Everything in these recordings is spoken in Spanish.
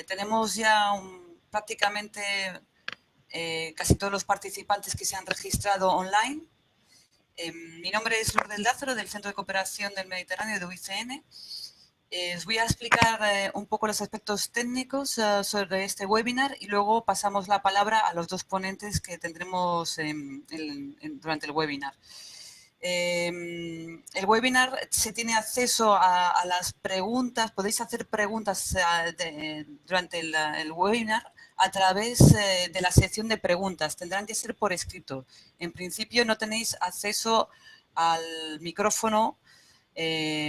Tenemos ya prácticamente casi todos los participantes que se han registrado online. Mi nombre es Lourdes Lázaro, del Centro de Cooperación del Mediterráneo de UICN. Os voy a explicar un poco los aspectos técnicos sobre este webinar y luego pasamos la palabra a los dos ponentes que tendremos durante el webinar. El webinar se tiene acceso a las preguntas, podéis hacer preguntas durante el webinar a través de la sección de preguntas, tendrán que ser por escrito. En principio no tenéis acceso al micrófono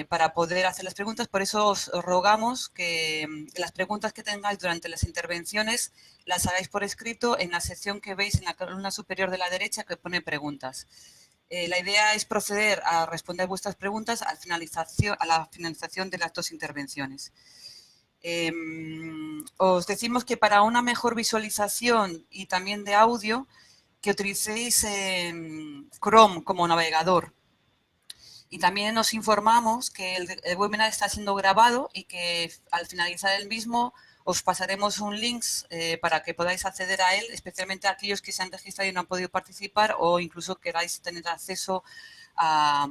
para poder hacer las preguntas, por eso os rogamos que las preguntas que tengáis durante las intervenciones las hagáis por escrito en la sección que veis en la columna superior de la derecha que pone preguntas. La idea es proceder a responder vuestras preguntas a la finalización de las dos intervenciones. Os decimos que para una mejor visualización y también de audio, que utilicéis Chrome como navegador. Y también os informamos que el webinar está siendo grabado y que al finalizar el mismo os pasaremos un link para que podáis acceder a él, especialmente a aquellos que se han registrado y no han podido participar o incluso queráis tener acceso al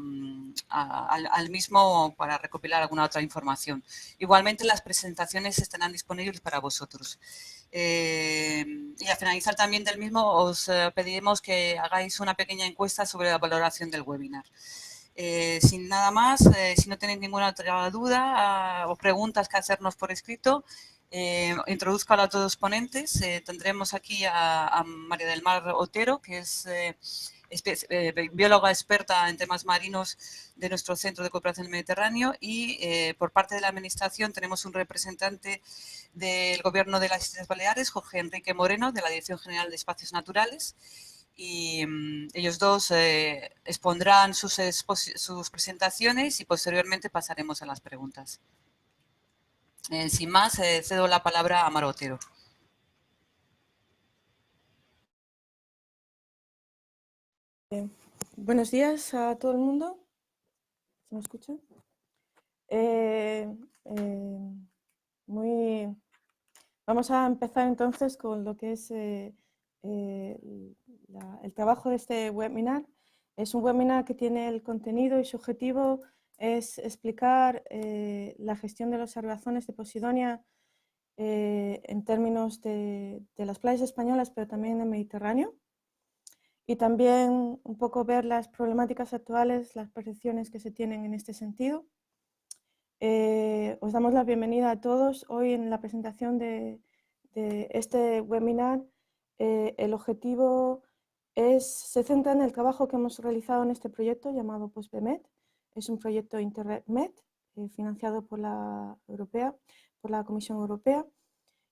mismo para recopilar alguna otra información. Igualmente las presentaciones estarán disponibles para vosotros. Y al finalizar también del mismo os pediremos que hagáis una pequeña encuesta sobre la valoración del webinar. Sin nada más, si no tenéis ninguna otra duda o preguntas que hacernos por escrito, introduzco a los dos ponentes. Tendremos aquí a María del Mar Otero, que es bióloga experta en temas marinos de nuestro Centro de Cooperación del Mediterráneo, y por parte de la Administración tenemos un representante del Gobierno de las Islas Baleares, Jorge Enrique Moreno, de la Dirección General de Espacios Naturales. Y ellos dos expondrán sus presentaciones y posteriormente pasaremos a las preguntas. Sin más, cedo la palabra a Mar Otero. Buenos días a todo el mundo. ¿Se me escucha? Vamos a empezar entonces con lo que es el trabajo de este webinar. Es un webinar que tiene el contenido y su objetivo es explicar la gestión de los argazones de Posidonia en términos de las playas españolas, pero también en el Mediterráneo. Y también un poco ver las problemáticas actuales, las percepciones que se tienen en este sentido. Os damos la bienvenida a todos. Hoy en la presentación de este webinar, el objetivo se centra en el trabajo que hemos realizado en este proyecto llamado PostBMed. Es un proyecto InterRedMed financiado por la Comisión Europea,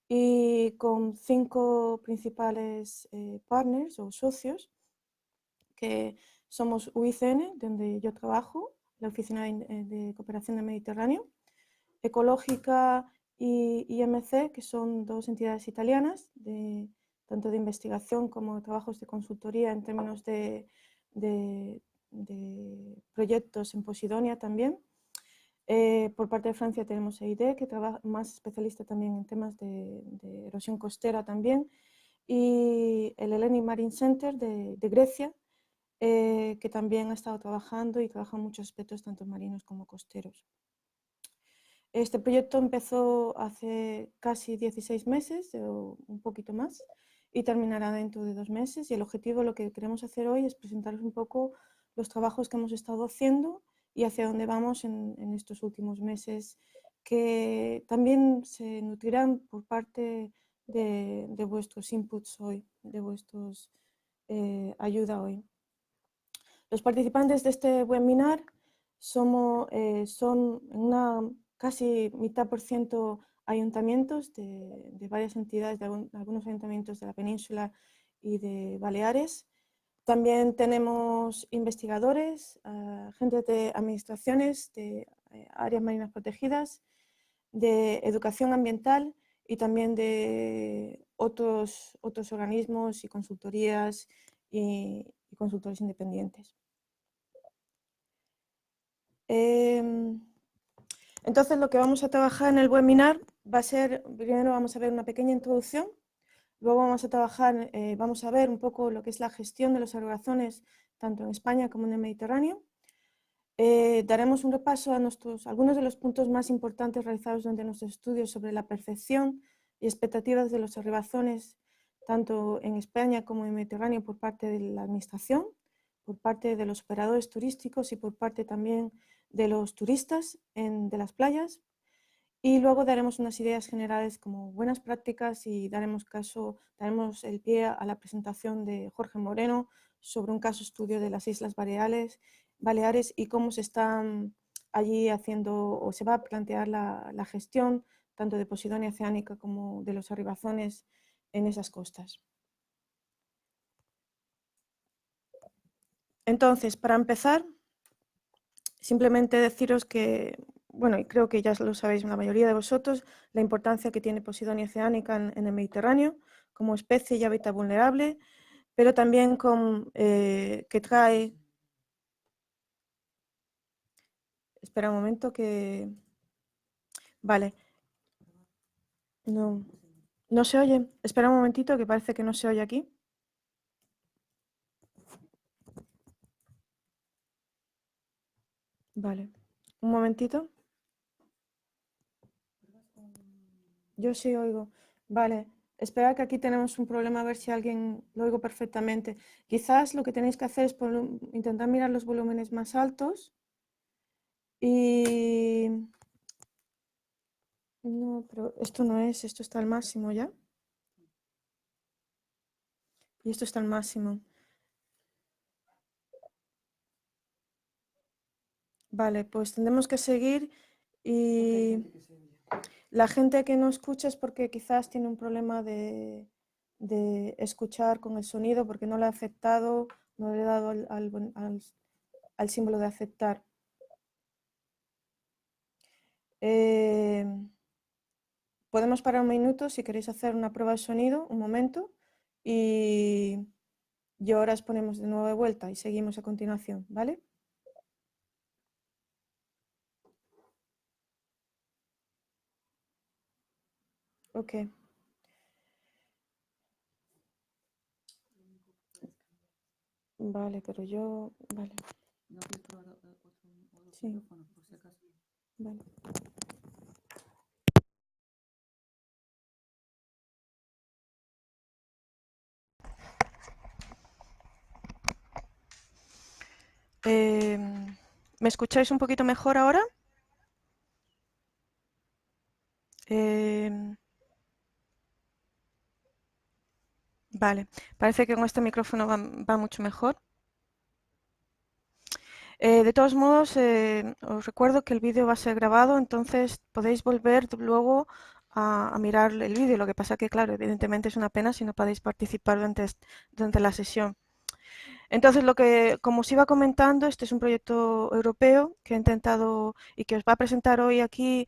y con 5 principales partners o socios, que somos UICN, donde yo trabajo, la Oficina de Cooperación del Mediterráneo, Ecológica y IMC, que son 2 entidades italianas, tanto de investigación como trabajos de consultoría en términos de proyectos en Posidonia también. Por parte de Francia tenemos EID, que trabaja más especialista también en temas de erosión costera también, y el Hellenic Marine Center de Grecia, que también ha estado trabajando y trabaja en muchos aspectos tanto marinos como costeros. Este proyecto empezó hace casi 16 meses o un poquito más y terminará dentro de 2 meses, y el objetivo, lo que queremos hacer hoy, es presentaros un poco los trabajos que hemos estado haciendo y hacia dónde vamos en estos últimos meses, que también se nutrirán por parte de vuestros inputs hoy, de vuestros ayuda hoy. Los participantes de este webinar son una casi mitad por ciento ayuntamientos de varias entidades, de algunos ayuntamientos de la península y de Baleares. También tenemos investigadores, gente de administraciones, de áreas marinas protegidas, de educación ambiental y también de otros organismos y consultorías y consultores independientes. Entonces, lo que vamos a trabajar en el webinar primero vamos a ver una pequeña introducción, luego vamos a trabajar, vamos a ver un poco lo que es la gestión de los arborazones tanto en España como en el Mediterráneo. Daremos un repaso a algunos de los puntos más importantes realizados durante nuestros estudios sobre la percepción y expectativas de los arborazones tanto en España como en el Mediterráneo por parte de la Administración, por parte de los operadores turísticos y por parte también de los turistas de las playas. Y luego daremos unas ideas generales como buenas prácticas y daremos el pie a la presentación de Jorge Moreno sobre un caso estudio de las Islas Baleares y cómo se están allí haciendo o se va a plantear la gestión tanto de Posidonia oceánica como de los arribazones en esas costas. Entonces, para empezar, simplemente deciros que, bueno, y creo que ya lo sabéis la mayoría de vosotros, la importancia que tiene Posidonia oceánica en el Mediterráneo como especie y hábitat vulnerable, pero también que trae... Espera un momento que... Vale. No se oye. Espera un momentito que parece que no se oye aquí. Vale. Un momentito. Yo sí oigo. Vale. Espera que aquí tenemos un problema, a ver si alguien lo oigo perfectamente. Quizás lo que tenéis que hacer es intentar mirar los volúmenes más altos. Y... No, pero esto no es, esto está al máximo ya. Y esto está al máximo. Vale, pues tendremos que seguir y la gente que no escucha es porque quizás tiene un problema de escuchar con el sonido porque no le ha aceptado, no le he dado al símbolo de aceptar. Podemos parar un minuto si queréis hacer una prueba de sonido, un momento, y ahora os ponemos de nuevo de vuelta y seguimos a continuación, ¿vale? Ok. Vale, pero yo... Vale. ¿No quieres probar otro Sí. micrófono, por si acaso? Vale. ¿Me escucháis un poquito mejor ahora? Vale, parece que con este micrófono va mucho mejor. De todos modos, os recuerdo que el vídeo va a ser grabado, entonces podéis volver luego a mirar el vídeo. Lo que pasa que, claro, evidentemente es una pena si no podéis participar durante la sesión. Entonces, como os iba comentando, este es un proyecto europeo que he intentado y que os va a presentar hoy aquí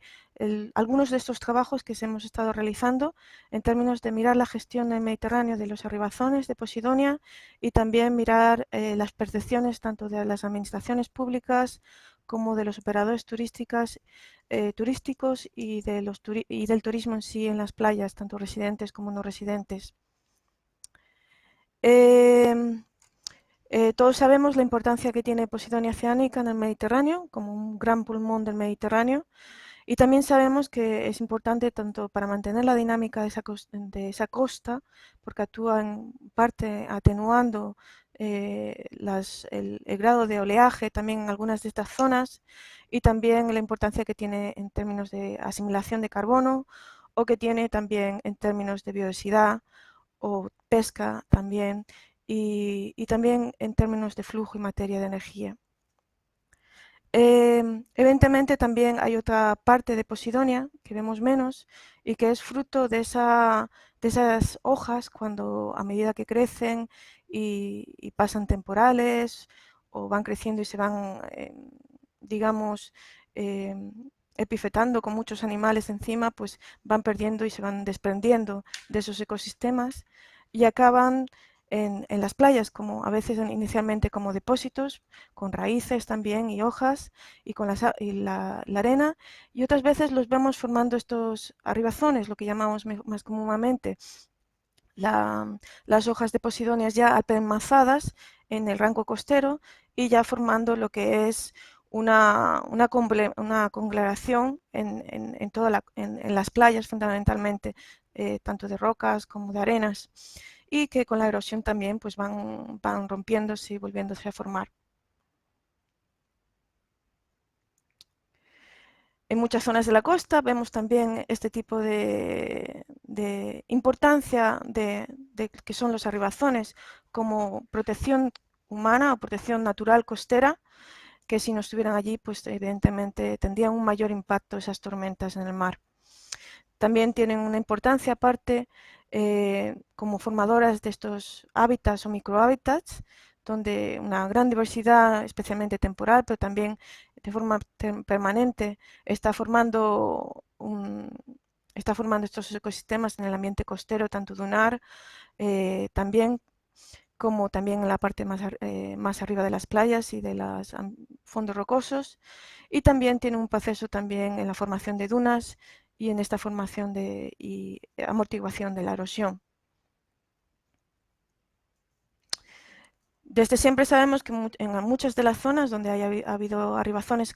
algunos de estos trabajos que hemos estado realizando en términos de mirar la gestión del Mediterráneo de los arribazones de Posidonia y también mirar las percepciones tanto de las administraciones públicas como de los operadores turísticos y del turismo en sí en las playas, tanto residentes como no residentes. Todos sabemos la importancia que tiene Posidonia oceánica en el Mediterráneo, como un gran pulmón del Mediterráneo, y también sabemos que es importante tanto para mantener la dinámica de esa costa, porque actúa en parte atenuando el grado de oleaje también en algunas de estas zonas, y también la importancia que tiene en términos de asimilación de carbono, o que tiene también en términos de biodiversidad o pesca también, y también en términos de flujo y materia de energía. Evidentemente también hay otra parte de Posidonia que vemos menos y que es fruto de esas hojas cuando a medida que crecen y pasan temporales o van creciendo y se van, digamos, epifetando con muchos animales encima, pues van perdiendo y se van desprendiendo de esos ecosistemas y acaban en las playas, como a veces inicialmente como depósitos, con raíces también y hojas y con la arena, y otras veces los vemos formando estos arribazones, lo que llamamos más comúnmente las hojas de posidonias ya apelmazadas en el rango costero y ya formando lo que es una congregación en las playas fundamentalmente, tanto de rocas como de arenas, y que con la erosión también pues van rompiéndose y volviéndose a formar. En muchas zonas de la costa vemos también este tipo de importancia de que son los arribazones como protección humana o protección natural costera, que si no estuvieran allí, pues evidentemente tendrían un mayor impacto esas tormentas en el mar. También tienen una importancia aparte como formadoras de estos hábitats o microhábitats, donde una gran diversidad, especialmente temporal, pero también de forma permanente, está formando estos ecosistemas en el ambiente costero, tanto dunar, también como también en la parte más arriba de las playas y de los fondos rocosos, y también tiene un proceso también en la formación de dunas y en esta formación y amortiguación de la erosión. Desde siempre sabemos que en muchas de las zonas donde ha habido arribazones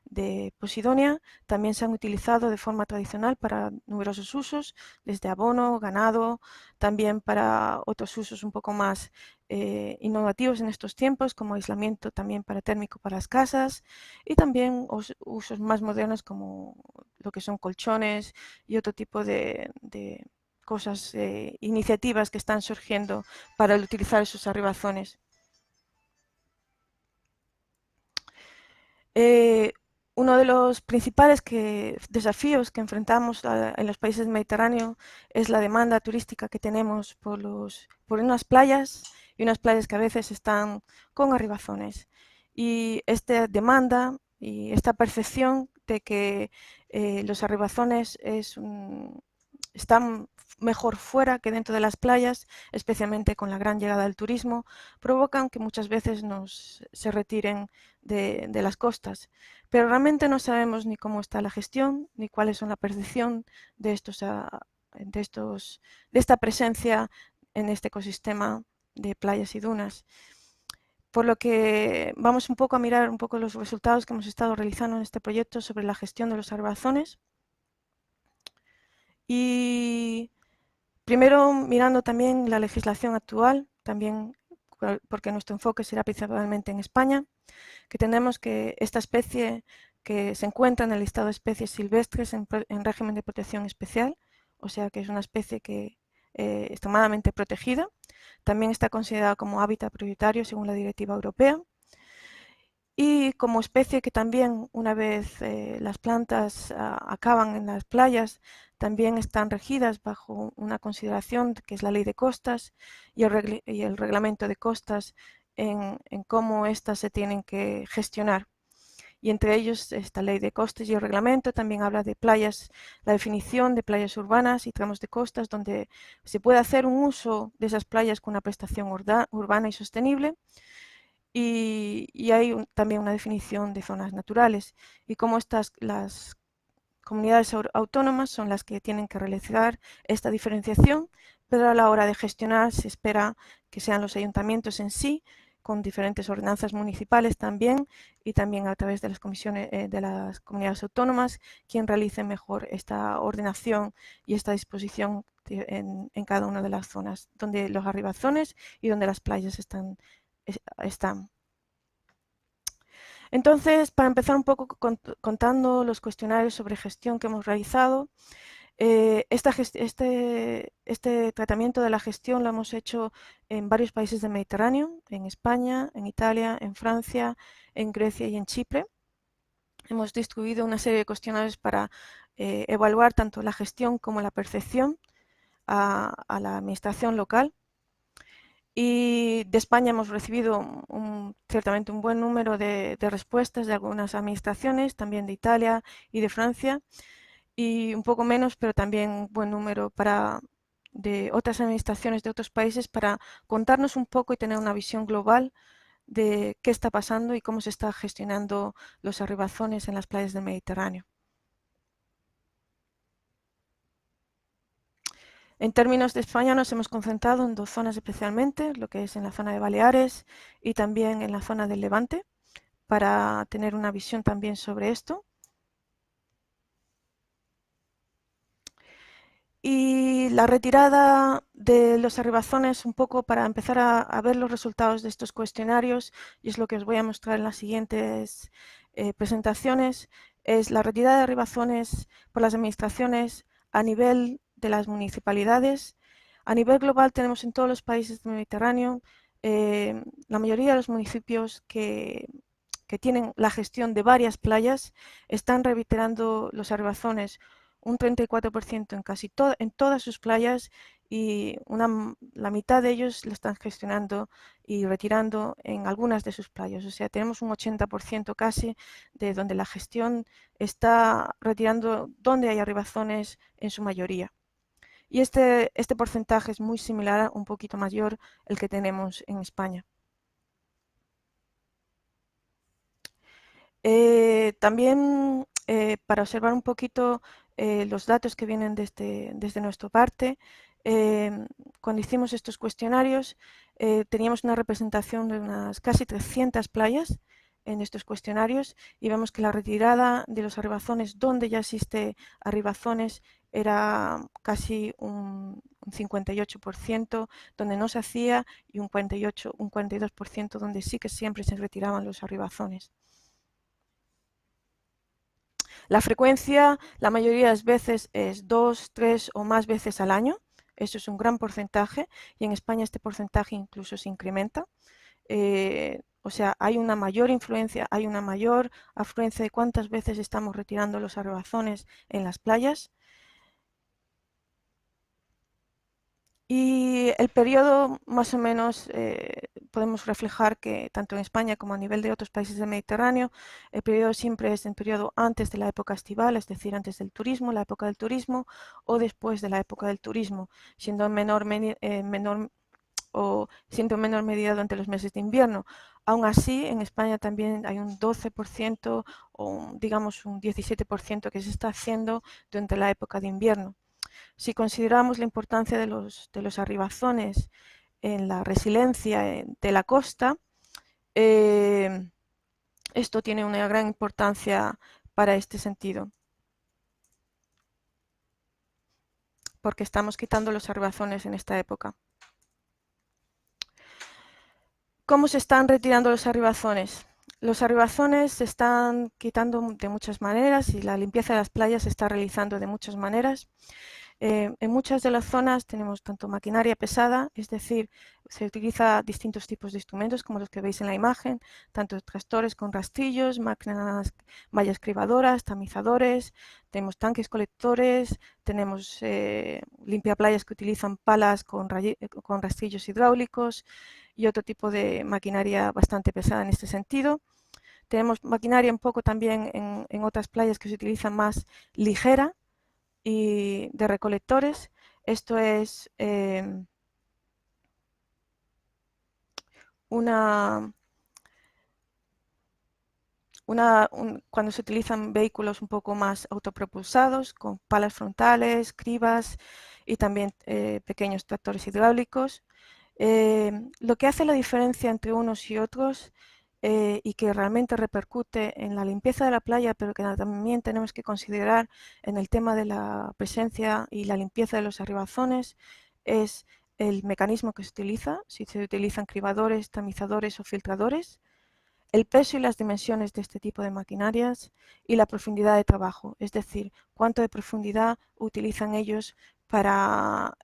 de Posidonia también se han utilizado de forma tradicional para numerosos usos, desde abono, ganado, también para otros usos un poco más innovativos en estos tiempos, como aislamiento también para térmico para las casas, y también usos más modernos como lo que son colchones y otro tipo de cosas, iniciativas que están surgiendo para utilizar esos arribazones. Uno de los principales desafíos que enfrentamos en los países del Mediterráneo es la demanda turística que tenemos por unas playas y unas playas que a veces están con arribazones. Y esta demanda y esta percepción de que los arribazones están mejor fuera que dentro de las playas, especialmente con la gran llegada del turismo, provocan que muchas veces se retiren de las costas. Pero realmente no sabemos ni cómo está la gestión, ni cuáles son la percepción de esta presencia en este ecosistema de playas y dunas. Por lo que vamos un poco a mirar un poco los resultados que hemos estado realizando en este proyecto sobre la gestión de los arbazones. Y primero, mirando también la legislación actual, también porque nuestro enfoque será principalmente en España, que tenemos que esta especie que se encuentra en el listado de especies silvestres en régimen de protección especial, o sea que es una especie que extremadamente protegida, también está considerada como hábitat prioritario según la directiva europea, y como especie que también una vez las plantas acaban en las playas, también están regidas bajo una consideración que es la ley de costas y el reglamento de costas en cómo éstas se tienen que gestionar. Y entre ellos esta ley de costas y el reglamento también habla de playas, la definición de playas urbanas y tramos de costas donde se puede hacer un uso de esas playas con una prestación urbana y sostenible. Y hay también una definición de zonas naturales y cómo las comunidades autónomas son las que tienen que realizar esta diferenciación, pero a la hora de gestionar se espera que sean los ayuntamientos en sí, con diferentes ordenanzas municipales también, y también a través de las comisiones de las comunidades autónomas, quien realice mejor esta ordenación y esta disposición en cada una de las zonas donde los arribazones y donde las playas están. Entonces, para empezar un poco contando los cuestionarios sobre gestión que hemos realizado, este tratamiento de la gestión lo hemos hecho en varios países del Mediterráneo, en España, en Italia, en Francia, en Grecia y en Chipre. Hemos distribuido una serie de cuestionarios para evaluar tanto la gestión como la percepción a la administración local. Y de España hemos recibido ciertamente un buen número de respuestas de algunas administraciones, también de Italia y de Francia, y un poco menos, pero también un buen número para de otras administraciones de otros países para contarnos un poco y tener una visión global de qué está pasando y cómo se está gestionando los arribazones en las playas del Mediterráneo. En términos de España nos hemos concentrado en 2 zonas especialmente, lo que es en la zona de Baleares y también en la zona del Levante, para tener una visión también sobre esto. Y la retirada de los arribazones, un poco para empezar a ver los resultados de estos cuestionarios, y es lo que os voy a mostrar en las siguientes presentaciones, es la retirada de arribazones por las administraciones a nivel de las municipalidades. A nivel global tenemos en todos los países del Mediterráneo la mayoría de los municipios que tienen la gestión de varias playas están retirando los arribazones un 34% en todas sus playas y la mitad de ellos lo están gestionando y retirando en algunas de sus playas. O sea, tenemos un 80% casi de donde la gestión está retirando donde hay arribazones en su mayoría. Y este porcentaje es muy similar, un poquito mayor, el que tenemos en España. También para observar un poquito los datos que vienen desde nuestra parte, cuando hicimos estos cuestionarios teníamos una representación de unas casi 300 playas en estos cuestionarios y vemos que la retirada de los arribazones donde ya existe arribazones era casi un 58% donde no se hacía y un 42% donde sí que siempre se retiraban los arribazones. La frecuencia, la mayoría de las veces es 2, 3 o más veces al año. Eso es un gran porcentaje y en España este porcentaje incluso se incrementa. O sea, hay una mayor influencia, hay una mayor afluencia de cuántas veces estamos retirando los arribazones en las playas. Y el periodo, más o menos, podemos reflejar que tanto en España como a nivel de otros países del Mediterráneo, el periodo siempre es el periodo antes de la época estival, es decir, antes del turismo, la época del turismo, o después de la época del turismo, siendo en menor medida durante los meses de invierno. Aún así, en España también hay un 12% o digamos un 17% que se está haciendo durante la época de invierno. Si consideramos la importancia de los arribazones en la resiliencia de la costa, esto tiene una gran importancia para este sentido, porque estamos quitando los arribazones en esta época. ¿Cómo se están retirando los arribazones? Los arribazones se están quitando de muchas maneras y la limpieza de las playas se está realizando de muchas maneras. En muchas de las zonas tenemos tanto maquinaria pesada, es decir, se utiliza distintos tipos de instrumentos como los que veis en la imagen, tanto tractores con rastrillos, máquinas mallas cribadoras, tamizadores, tenemos tanques colectores, tenemos limpiaplayas que utilizan palas con rastrillos hidráulicos y otro tipo de maquinaria bastante pesada en este sentido. Tenemos maquinaria un poco también en otras playas que se utiliza más ligera, y de recolectores. Esto es cuando se utilizan vehículos un poco más autopropulsados, con palas frontales, cribas y también pequeños tractores hidráulicos. Lo que hace la diferencia entre unos y otros y que realmente repercute en la limpieza de la playa, pero que también tenemos que considerar en el tema de la presencia y la limpieza de los arribazones, es el mecanismo que se utiliza, si se utilizan cribadores, tamizadores o filtradores, el peso y las dimensiones de este tipo de maquinarias y la profundidad de trabajo, es decir, cuánto de profundidad utilizan ellos para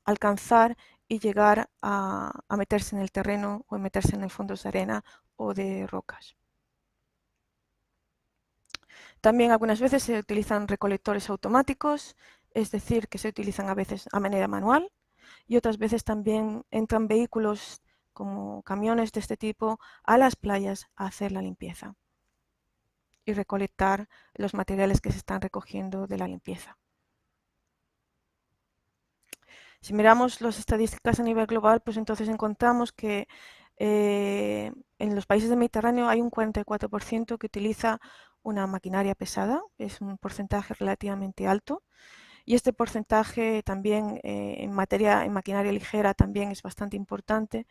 alcanzar y llegar a meterse en el terreno o meterse en el fondo de arena o de rocas. También algunas veces se utilizan recolectores automáticos, es decir, que se utilizan a veces a manera manual y otras veces también entran vehículos como camiones de este tipo a las playas a hacer la limpieza y recolectar los materiales que se están recogiendo de la limpieza. Si miramos las estadísticas a nivel global, pues entonces encontramos que en los países del Mediterráneo hay un 44% que utiliza una maquinaria pesada, es un porcentaje relativamente alto. Y este porcentaje también en maquinaria ligera también es bastante importante.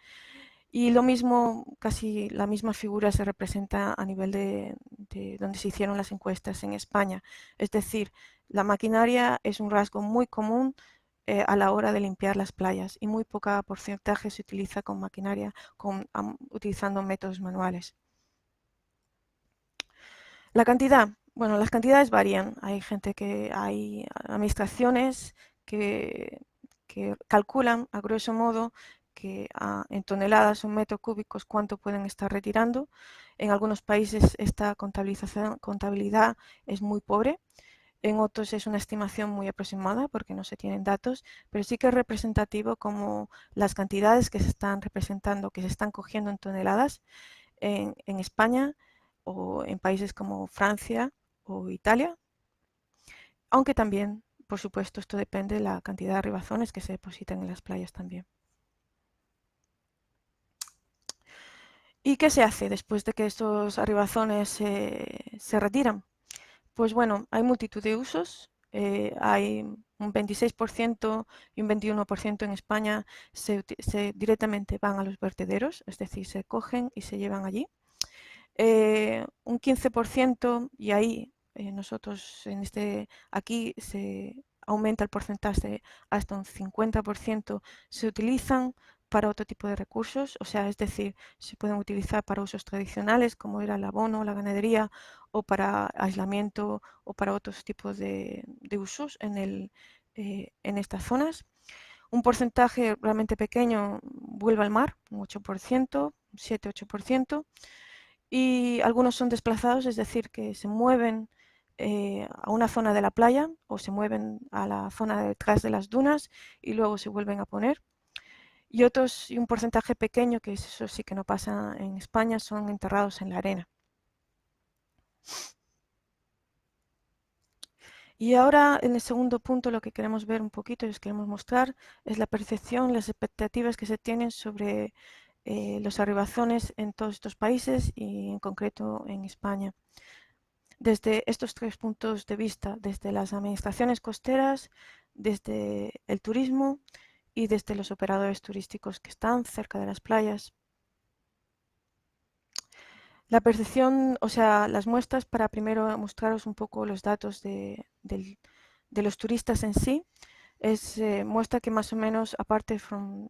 Y lo mismo, casi la misma figura se representa a nivel de donde se hicieron las encuestas en España. Es decir, la maquinaria es un rasgo muy común a la hora de limpiar las playas y muy poca porcentaje se utiliza con maquinaria, utilizando métodos manuales. La cantidad, bueno, las cantidades varían. Hay administraciones que calculan a grueso modo que en toneladas o metros cúbicos cuánto pueden estar retirando. En algunos países esta contabilidad es muy pobre. En otros es una estimación muy aproximada porque no se tienen datos, pero sí que es representativo como las cantidades que se están representando, que se están cogiendo en toneladas en España o en países como Francia o Italia, aunque también, por supuesto, esto depende de la cantidad de arribazones que se depositan en las playas también. ¿Y qué se hace después de que estos arribazones se retiran? Pues bueno, hay multitud de usos. Hay un 26% y un 21% en España directamente van a los vertederos, es decir, se cogen y se llevan allí. Un 15%, y ahí nosotros aquí se aumenta el porcentaje hasta un 50%, se utilizan para otro tipo de recursos, o sea, es decir, se pueden utilizar para usos tradicionales como era el abono, la ganadería, o para aislamiento o para otros tipos de usos en estas zonas. Un porcentaje realmente pequeño vuelve al mar, un 8%, 7-8%, y algunos son desplazados, es decir, que se mueven a una zona de la playa o se mueven a la zona detrás de las dunas y luego se vuelven a poner. Y otros, y un porcentaje pequeño, que eso sí que no pasa en España, son enterrados en la arena. Y ahora, en el segundo punto, lo que queremos ver un poquito y os queremos mostrar es la percepción, las expectativas que se tienen sobre los arribazones en todos estos países y en concreto en España. Desde estos tres puntos de vista, desde las administraciones costeras, desde el turismo y desde los operadores turísticos que están cerca de las playas. La percepción, o sea, las muestras para primero mostraros un poco los datos de los turistas en sí, muestra que más o menos, aparte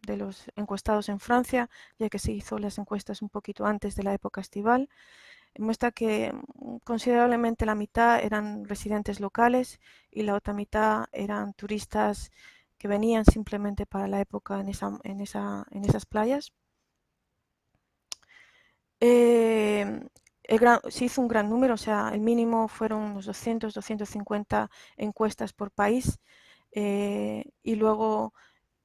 de los encuestados en Francia, ya que se hizo las encuestas un poquito antes de la época estival, muestra que considerablemente la mitad eran residentes locales y la otra mitad eran turistas que venían simplemente para la época en esas playas. Se hizo un gran número, o sea, el mínimo fueron unos 200, 250 encuestas por país y luego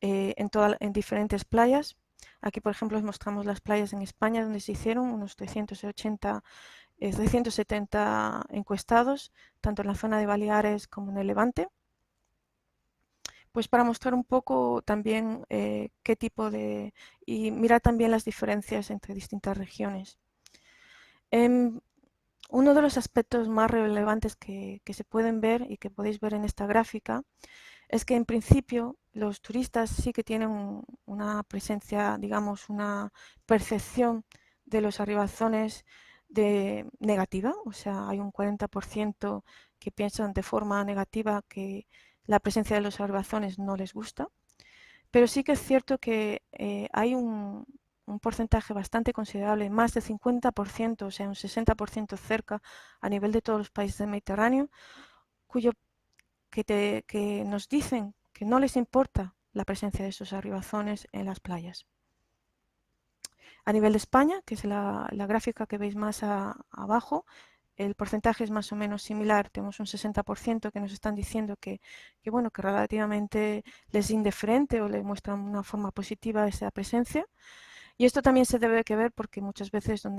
en diferentes playas. Aquí, por ejemplo, os mostramos las playas en España donde se hicieron unos 370 encuestados, tanto en la zona de Baleares como en el Levante, pues para mostrar un poco también qué tipo y mirar también las diferencias entre distintas regiones. Uno de los aspectos más relevantes que se pueden ver y que podéis ver en esta gráfica es que en principio los turistas sí que tienen una presencia, digamos, una percepción de los arribazones negativa, o sea, hay un 40% que piensan de forma negativa que la presencia de los arribazones no les gusta, pero sí que es cierto que hay un porcentaje bastante considerable, más del 50%, o sea, un 60% cerca a nivel de todos los países del Mediterráneo, que nos dicen que no les importa la presencia de esos arribazones en las playas. A nivel de España, que es la gráfica que veis más abajo, el porcentaje es más o menos similar. Tenemos un 60% que nos están diciendo bueno, que relativamente les es indiferente o les muestran una forma positiva esa presencia. Y esto también se debe que ver porque muchas veces en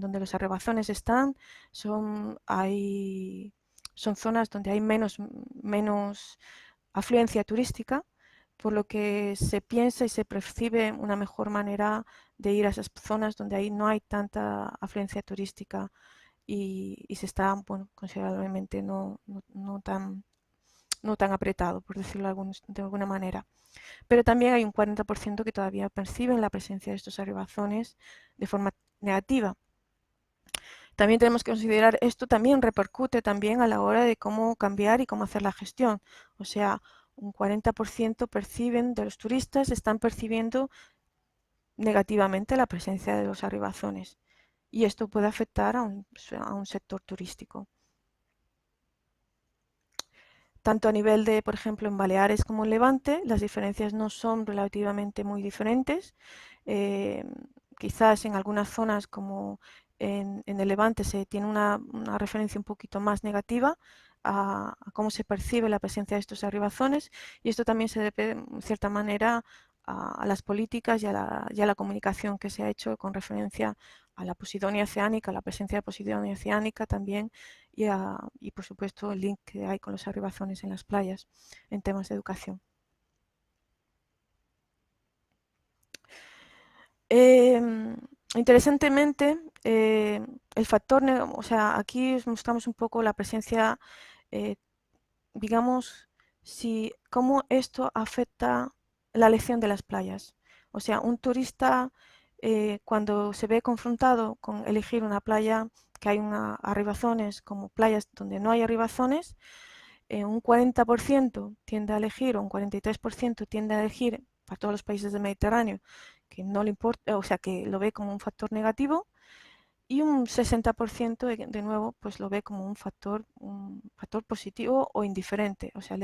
donde los arribazones están son zonas donde hay menos afluencia turística, por lo que se piensa y se percibe una mejor manera de ir a esas zonas donde ahí no hay tanta afluencia turística y se está, bueno, considerablemente no tan apretado, por decirlo de alguna manera. Pero también hay un 40% que todavía perciben la presencia de estos arribazones de forma negativa. También tenemos que considerar esto también repercute también a la hora de cómo cambiar y cómo hacer la gestión. O sea, un 40% perciben de los turistas están percibiendo negativamente la presencia de los arribazones y esto puede afectar a un sector turístico. Tanto a nivel de, por ejemplo, en Baleares como en Levante, las diferencias no son relativamente muy diferentes. Quizás en algunas zonas como en el Levante se tiene una referencia un poquito más negativa a cómo se percibe la presencia de estos arribazones y esto también se debe, en cierta manera, a las políticas y a la comunicación que se ha hecho con referencia a la Posidonia oceánica, la presencia de Posidonia oceánica también y por supuesto el link que hay con los arribazones en las playas en temas de educación. Interesantemente, el factor, o sea, aquí os mostramos un poco la presencia, digamos, cómo esto afecta la elección de las playas. O sea, un turista cuando se ve confrontado con elegir una playa que hay arribazones como playas donde no hay arribazones, un 40% tiende a elegir o un 43% tiende a elegir para todos los países del Mediterráneo que no le importa, o sea, que lo ve como un factor negativo y un 60% de nuevo pues lo ve como un factor positivo o indiferente. O sea,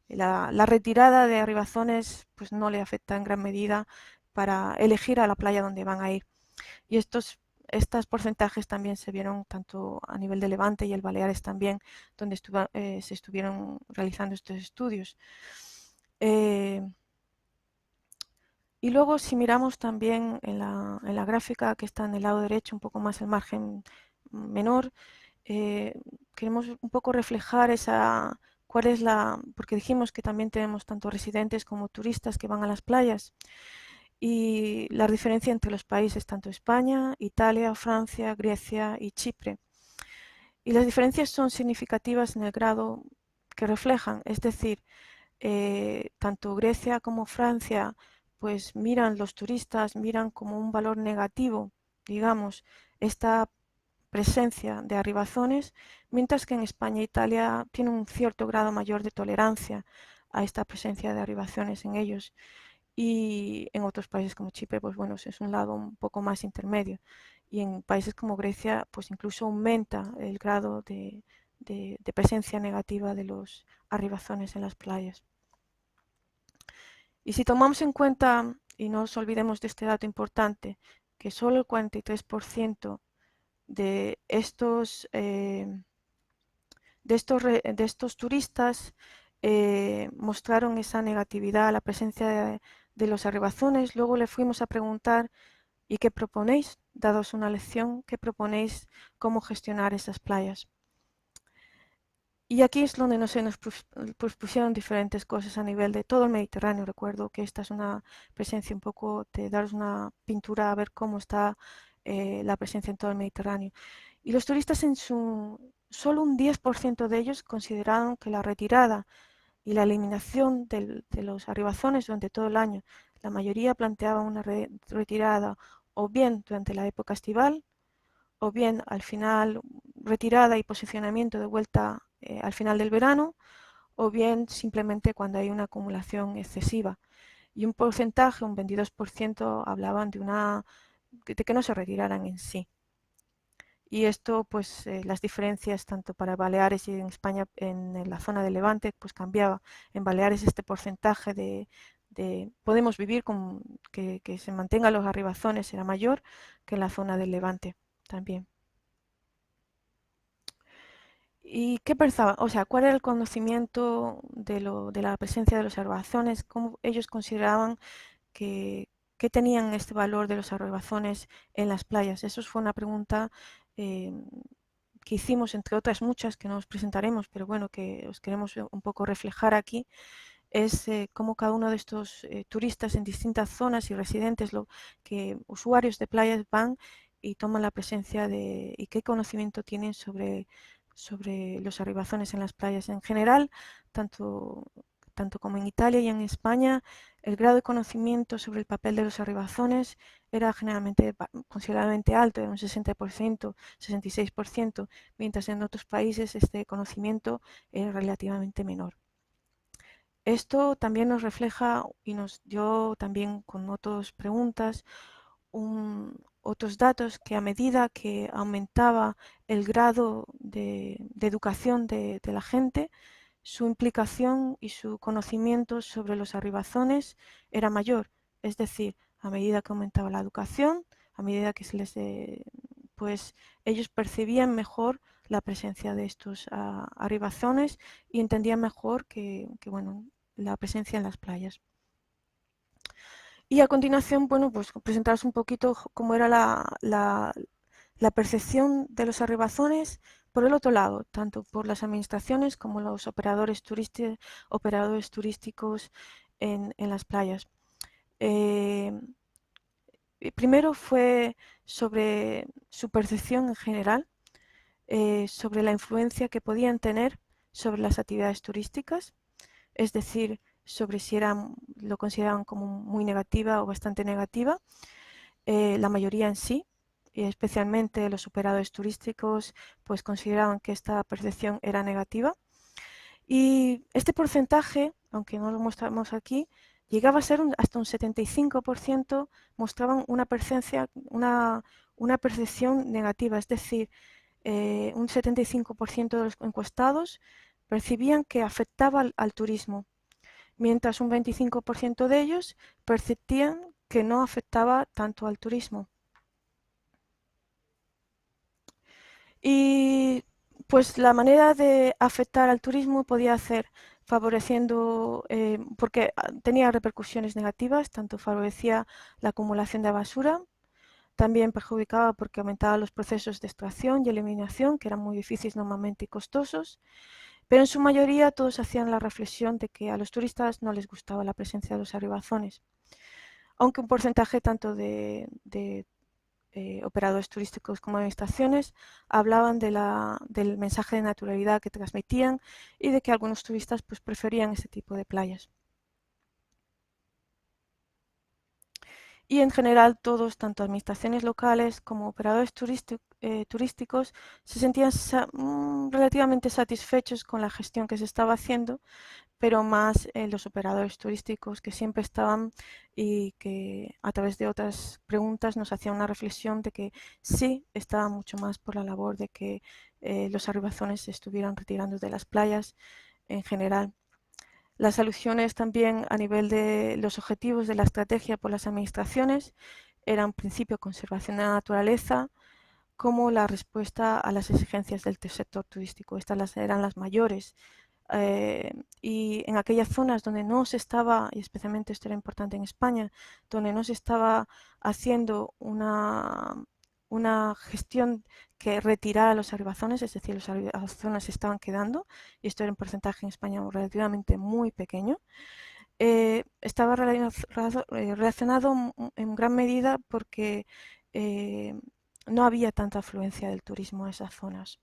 la retirada de arribazones pues no le afecta en gran medida para elegir a la playa donde van a ir. Y estos porcentajes también se vieron tanto a nivel de Levante y el Baleares también, donde se estuvieron realizando estos estudios. Y luego si miramos también en la gráfica que está en el lado derecho, un poco más el margen menor, queremos un poco reflejar cuál es porque dijimos que también tenemos tanto residentes como turistas que van a las playas y la diferencia entre los países, tanto España, Italia, Francia, Grecia y Chipre. Y las diferencias son significativas en el grado que reflejan, es decir, tanto Grecia como Francia pues miran los turistas, miran como un valor negativo, digamos, esta presencia de arribazones, mientras que en España e Italia tiene un cierto grado mayor de tolerancia a esta presencia de arribaciones en ellos y en otros países como Chipre, pues bueno, es un lado un poco más intermedio. Y en países como Grecia, pues incluso aumenta el grado de presencia negativa de los arribazones en las playas. Y si tomamos en cuenta, y no nos olvidemos de este dato importante, que solo el 43% de estos turistas mostraron esa negatividad a la presencia de los arribazones. Luego le fuimos a preguntar, ¿y qué proponéis? Dados una lección, ¿qué proponéis cómo gestionar esas playas? Y aquí es donde nos pusieron diferentes cosas a nivel de todo el Mediterráneo. Recuerdo que esta es una presencia un poco de daros una pintura a ver cómo está la presencia en todo el Mediterráneo. Y los turistas solo un 10% de ellos consideraron que la retirada y la eliminación de los arribazones durante todo el año, la mayoría planteaba una retirada o bien durante la época estival o bien al final retirada y posicionamiento de vuelta al final del verano o bien simplemente cuando hay una acumulación excesiva. Y un porcentaje, un 22%, hablaban de que no se retiraran en sí. Y esto, pues las diferencias tanto para Baleares y en España, en la zona de Levante, pues cambiaba. En Baleares este porcentaje de podemos vivir con que se mantengan los arribazones era mayor que en la zona del Levante también. ¿Y qué pensaba? O sea, ¿cuál era el conocimiento de la presencia de los arribazones? ¿Cómo ellos consideraban que tenían este valor de los arribazones en las playas? Eso fue una pregunta que hicimos, entre otras muchas que no os presentaremos, pero bueno, que os queremos un poco reflejar aquí. es cómo cada uno de estos turistas en distintas zonas y residentes, usuarios de playas, van y toman la presencia y qué conocimiento tienen sobre los arribazones en las playas en general, tanto como en Italia y en España. El grado de conocimiento sobre el papel de los arribazones era generalmente considerablemente alto, era un 60%, 66%, mientras en otros países este conocimiento era relativamente menor. Esto también nos refleja y nos dio también con otras preguntas otros datos que a medida que aumentaba el grado de educación de la gente, su implicación y su conocimiento sobre los arribazones era mayor. Es decir, a medida que aumentaba la educación, a medida que pues ellos percibían mejor la presencia de estos arribazones y entendían mejor bueno, la presencia en las playas. Y a continuación, bueno, pues presentaros un poquito cómo era la percepción de los arribazones por el otro lado, tanto por las administraciones como los operadores turísticos en las playas. Primero fue sobre su percepción en general, sobre la influencia que podían tener sobre las actividades turísticas, es decir, sobre si lo consideraban como muy negativa o bastante negativa. La mayoría en sí, y especialmente los operadores turísticos, pues consideraban que esta percepción era negativa. Y este porcentaje, aunque no lo mostramos aquí, llegaba a ser hasta un 75%, mostraban una percepción negativa, es decir, un 75% de los encuestados percibían que afectaba al turismo, mientras un 25% de ellos percibían que no afectaba tanto al turismo. Y pues la manera de afectar al turismo podía ser favoreciendo, porque tenía repercusiones negativas, tanto favorecía la acumulación de basura, también perjudicaba porque aumentaba los procesos de extracción y eliminación, que eran muy difíciles normalmente y costosos, pero en su mayoría todos hacían la reflexión de que a los turistas no les gustaba la presencia de los arribazones, aunque un porcentaje tanto de operadores turísticos como administraciones hablaban del mensaje de naturalidad que transmitían y de que algunos turistas pues, preferían ese tipo de playas. Y en general todos, tanto administraciones locales como operadores turísticos, se sentían relativamente satisfechos con la gestión que se estaba haciendo, pero más los operadores turísticos que siempre estaban y que a través de otras preguntas nos hacían una reflexión de que sí estaban mucho más por la labor de que los arribazones se estuvieran retirando de las playas en general. Las soluciones también a nivel de los objetivos de la estrategia por las administraciones eran en principio conservación de la naturaleza, como la respuesta a las exigencias del sector turístico. Estas eran las mayores. Y en aquellas zonas donde no se estaba, y especialmente esto era importante en España, donde no se estaba haciendo una gestión que retirara los arribazones, es decir, los arribazones se estaban quedando, y esto era un porcentaje en España relativamente muy pequeño, estaba relacionado en gran medida porque no había tanta afluencia del turismo a esas zonas.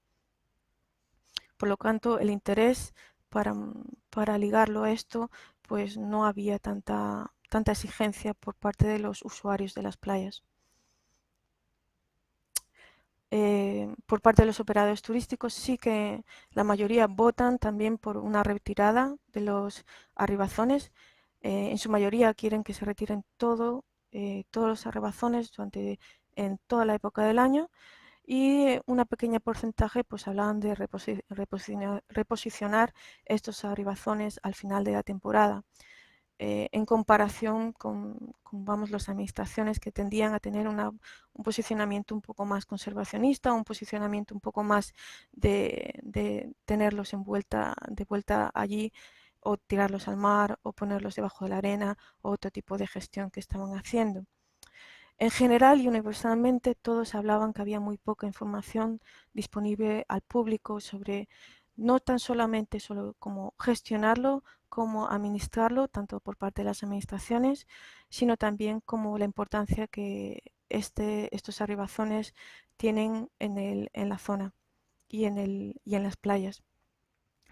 Por lo tanto, el interés para ligarlo a esto, pues no había tanta exigencia por parte de los usuarios de las playas. Por parte de los operadores turísticos sí que la mayoría votan también por una retirada de los arribazones. En su mayoría quieren que se retiren todos los arribazones en toda la época del año, y una pequeña porcentaje pues hablaban de reposicionar estos arribazones al final de la temporada, en comparación con las administraciones que tendían a tener un posicionamiento un poco más conservacionista, un posicionamiento un poco más de tenerlos de vuelta allí, o tirarlos al mar, o ponerlos debajo de la arena, o otro tipo de gestión que estaban haciendo. En general y universalmente todos hablaban que había muy poca información disponible al público sobre no tan solamente solo como gestionarlo, como administrarlo, tanto por parte de las administraciones, sino también como la importancia que estos arribazones tienen en la zona y en las playas.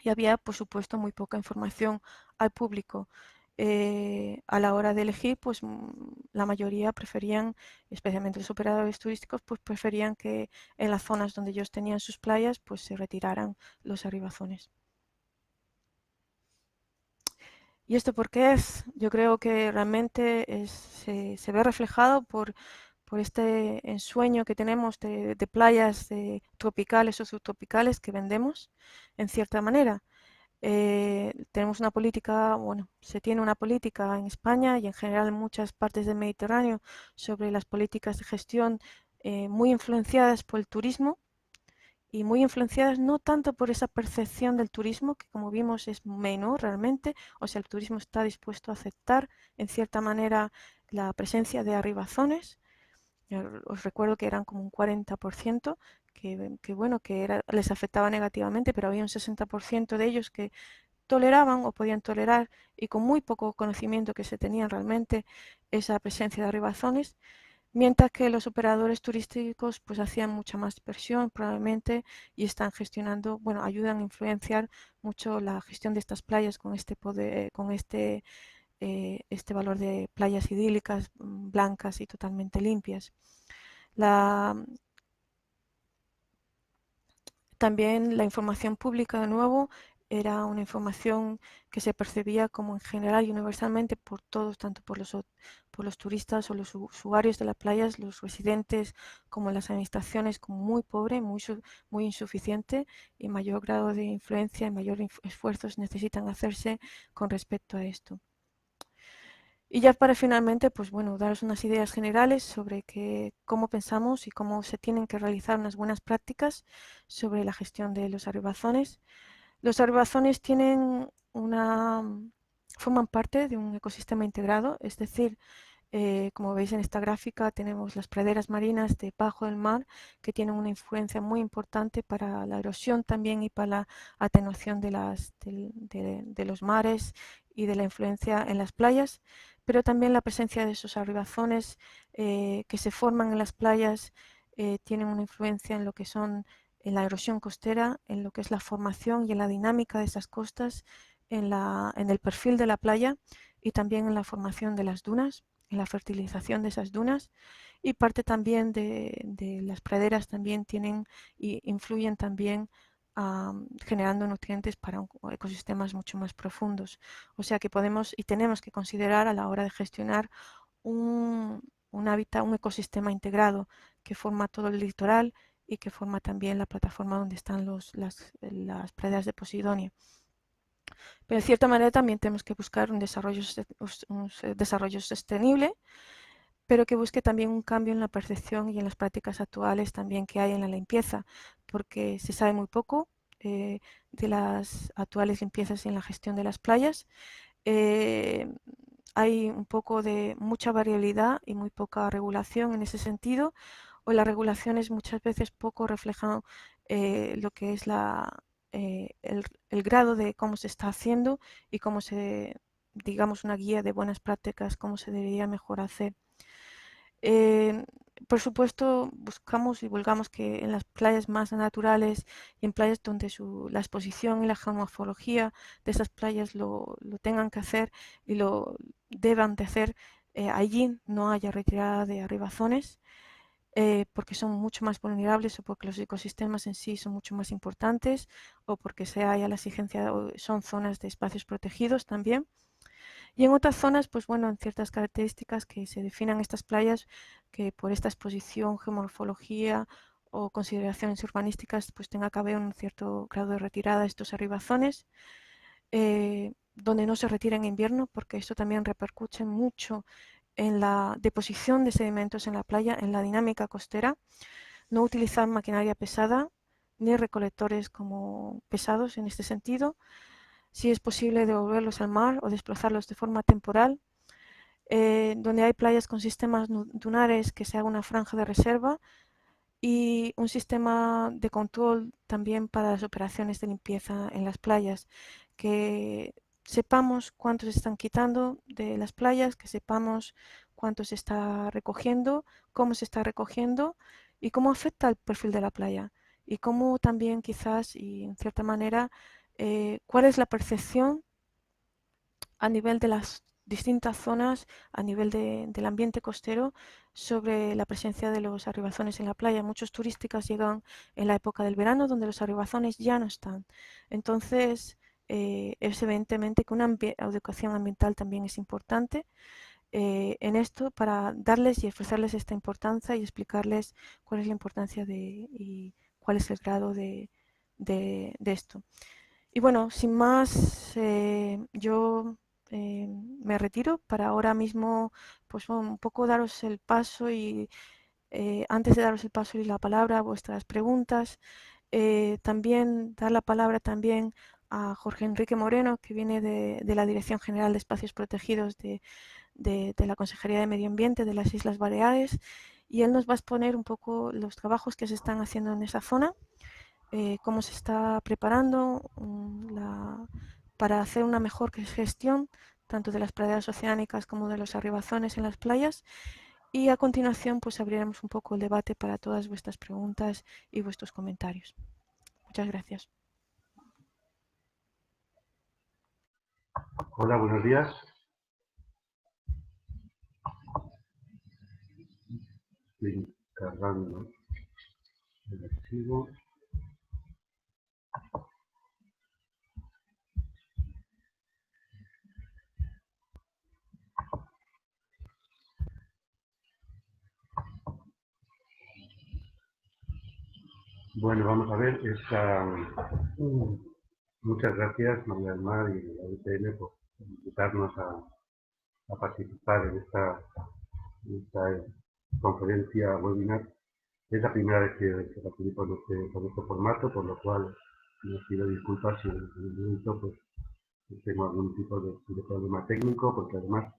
Y había, por supuesto, muy poca información al público. A la hora de elegir, pues la mayoría preferían, especialmente los operadores turísticos, pues preferían que en las zonas donde ellos tenían sus playas, pues se retiraran los arribazones. ¿Y esto por qué es? Yo creo que realmente se ve reflejado por este ensueño que tenemos de playas tropicales o subtropicales que vendemos, en cierta manera. Tenemos una política, bueno, se tiene una política en España y en general en muchas partes del Mediterráneo sobre las políticas de gestión muy influenciadas por el turismo y muy influenciadas no tanto por esa percepción del turismo, que como vimos es menor realmente, o sea, el turismo está dispuesto a aceptar en cierta manera la presencia de arribazones. Os recuerdo que eran como un 40%, bueno, les afectaba negativamente, pero había un 60% de ellos que toleraban o podían tolerar y con muy poco conocimiento que se tenían realmente esa presencia de arribazones, mientras que los operadores turísticos pues hacían mucha más dispersión probablemente y están gestionando, bueno, ayudan a influenciar mucho la gestión de estas playas con este poder, con este valor de playas idílicas, blancas y totalmente limpias. También la información pública, de nuevo, era una información que se percibía como en general y universalmente por todos, tanto por los turistas o los usuarios de las playas, los residentes, como las administraciones, como muy pobre, muy insuficiente y mayor grado de influencia y mayor esfuerzos necesitan hacerse con respecto a esto. Y ya para finalmente, pues bueno, daros unas ideas generales sobre cómo pensamos y cómo se tienen que realizar unas buenas prácticas sobre la gestión de los arribazones. Los arribazones forman parte de un ecosistema integrado, es decir, como veis en esta gráfica tenemos las praderas marinas debajo del mar que tienen una influencia muy importante para la erosión también y para la atenuación de los mares y de la influencia en las playas, pero también la presencia de esos arribazones que se forman en las playas tienen una influencia en lo que son en la erosión costera, en lo que es la formación y en la dinámica de esas costas, en el perfil de la playa y también en la formación de las dunas, en la fertilización de esas dunas, y parte también de las praderas también tienen y influyen también generando nutrientes para ecosistemas mucho más profundos. O sea que podemos y tenemos que considerar a la hora de gestionar un hábitat, un ecosistema integrado que forma todo el litoral y que forma también la plataforma donde están las praderas de Posidonia. Pero de cierta manera también tenemos que buscar un desarrollo sostenible, pero que busque también un cambio en la percepción y en las prácticas actuales también que hay en la limpieza, porque se sabe muy poco de las actuales limpiezas y en la gestión de las playas. Hay un poco de mucha variabilidad y muy poca regulación en ese sentido, o las regulaciones muchas veces poco reflejan lo que es el grado de cómo se está haciendo y cómo digamos, una guía de buenas prácticas, cómo se debería mejor hacer. Por supuesto, buscamos y divulgamos que en las playas más naturales y en playas donde la exposición y la geomorfología de esas playas lo tengan que hacer y lo deban de hacer, allí no haya retirada de arribazones, porque son mucho más vulnerables o porque los ecosistemas en sí son mucho más importantes o porque se haya la exigencia o son zonas de espacios protegidos también. Y en otras zonas, pues bueno, en ciertas características que se definan estas playas, que por esta exposición, geomorfología o consideraciones urbanísticas, pues tenga que haber un cierto grado de retirada de estos arribazones, donde no se retira en invierno, porque esto también repercute mucho en la deposición de sedimentos en la playa, en la dinámica costera. No utilizar maquinaria pesada ni recolectores como pesados en este sentido. Si es posible, devolverlos al mar o desplazarlos de forma temporal. Donde hay playas con sistemas dunares, que se haga una franja de reserva y un sistema de control también para las operaciones de limpieza en las playas, que sepamos cuánto se están quitando de las playas, que sepamos cuánto se está recogiendo, cómo se está recogiendo y cómo afecta el perfil de la playa y cómo también quizás y en cierta manera cuál es la percepción a nivel de las distintas zonas, a nivel del ambiente costero, sobre la presencia de los arribazones en la playa. Muchos turísticos llegan en la época del verano, donde los arribazones ya no están. Entonces, es evidentemente que una educación ambiental también es importante en esto para darles y ofrecerles esta importancia y explicarles cuál es la importancia y cuál es el grado de esto. Y bueno, sin más, yo me retiro para ahora mismo, pues bueno, un poco daros el paso y antes de daros el paso y la palabra a vuestras preguntas, también dar la palabra también a Jorge Enrique Moreno, que viene de la Dirección General de Espacios Protegidos de la Consejería de Medio Ambiente de las Islas Baleares, y él nos va a exponer un poco los trabajos que se están haciendo en esa zona, cómo se está preparando para hacer una mejor gestión tanto de las praderas oceánicas como de los arribazones en las playas. Y a continuación pues abriremos un poco el debate para todas vuestras preguntas y vuestros comentarios. Muchas gracias. Hola, buenos días. Estoy cargando el archivo. Bueno, vamos a ver. Muchas gracias, María del Mar y la UTN, por invitarnos a participar en esta conferencia webinar. Es la primera vez que participo en este formato, por lo cual les pido disculpas si en el momento pues, tengo algún tipo de problema técnico, porque además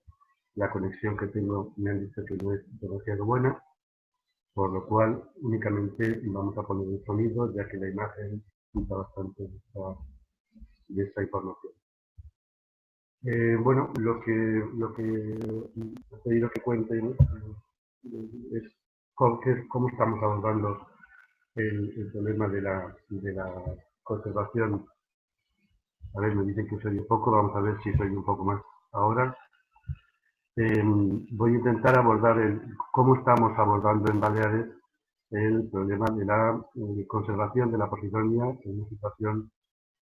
la conexión que tengo me han dicho que no es demasiado buena, por lo cual únicamente vamos a poner el sonido, ya que la imagen quita bastante de esta información. Bueno, lo que he pedido que cuenten es cómo estamos abordando el problema de la conservación. A ver, me dicen que soy un poco, vamos a ver si soy un poco más ahora. Voy a intentar abordar cómo estamos abordando en Baleares el problema de la conservación de la posidonia en una situación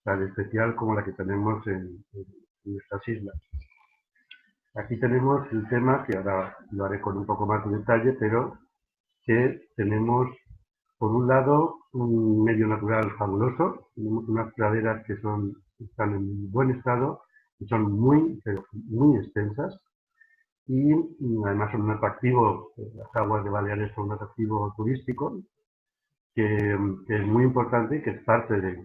tan especial como la que tenemos en nuestras islas. Aquí tenemos el tema, que ahora lo haré con un poco más de detalle, pero que tenemos, por un lado, un medio natural fabuloso. Tenemos unas praderas que están en buen estado y son muy extensas. Y además son un atractivo, las aguas de Baleares son un atractivo turístico que es muy importante y que es parte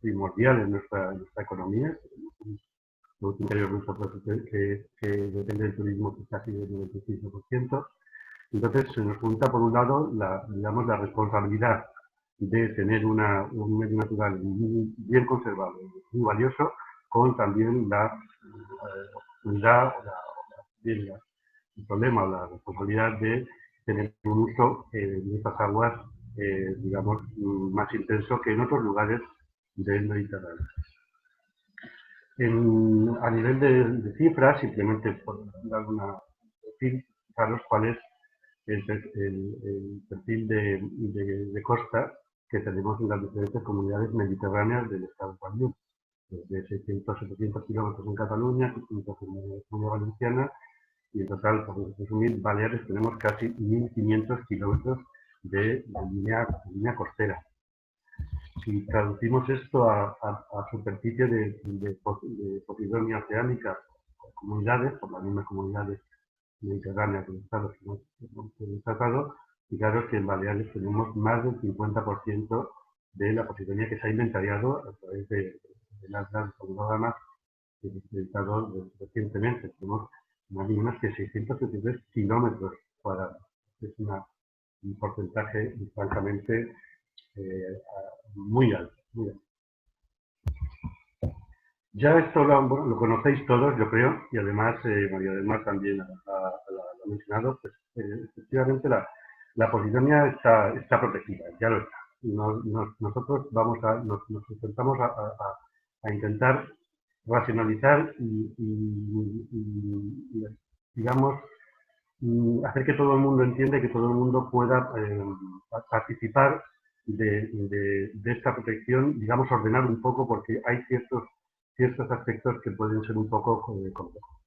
primordial en nuestra economía. Un interior bruto que depende del turismo que casi del 95%. Entonces se nos junta por un lado digamos, la responsabilidad de tener un medio natural bien conservado, muy valioso, con también la oportunidad, el problema o la responsabilidad de tener un uso de estas aguas, digamos, más intenso que en otros lugares del Mediterráneo. A nivel de cifras, simplemente por dar fijaros cuál es el perfil de costa que tenemos en las diferentes comunidades mediterráneas del Estado español. Desde 600 700 kilómetros en Cataluña, 600 en la Comunidad Valenciana, y en total, por resumir, Baleares tenemos casi 1.500 kilómetros de línea costera. Si traducimos esto a superficie de posidonia oceánica por comunidades, por las mismas comunidades mediterráneas de los estados que hemos tratado, fijaros que en Baleares tenemos más del 50% de la posidonia que se ha inventariado a través de las grandes programa que hemos inventado recientemente. Tenemos más que 673 kilómetros cuadrados. Es una un porcentaje francamente muy alto, muy alto. Ya esto lo conocéis todos, yo creo, y además María del Mar también lo ha mencionado, pues efectivamente la Posidonia está protegida, ya lo está. Nosotros nos intentamos a intentar racionalizar y, digamos, hacer que todo el mundo entienda y que todo el mundo pueda participar de esta protección, digamos, ordenar un poco, porque hay ciertos aspectos que pueden ser un poco complejos.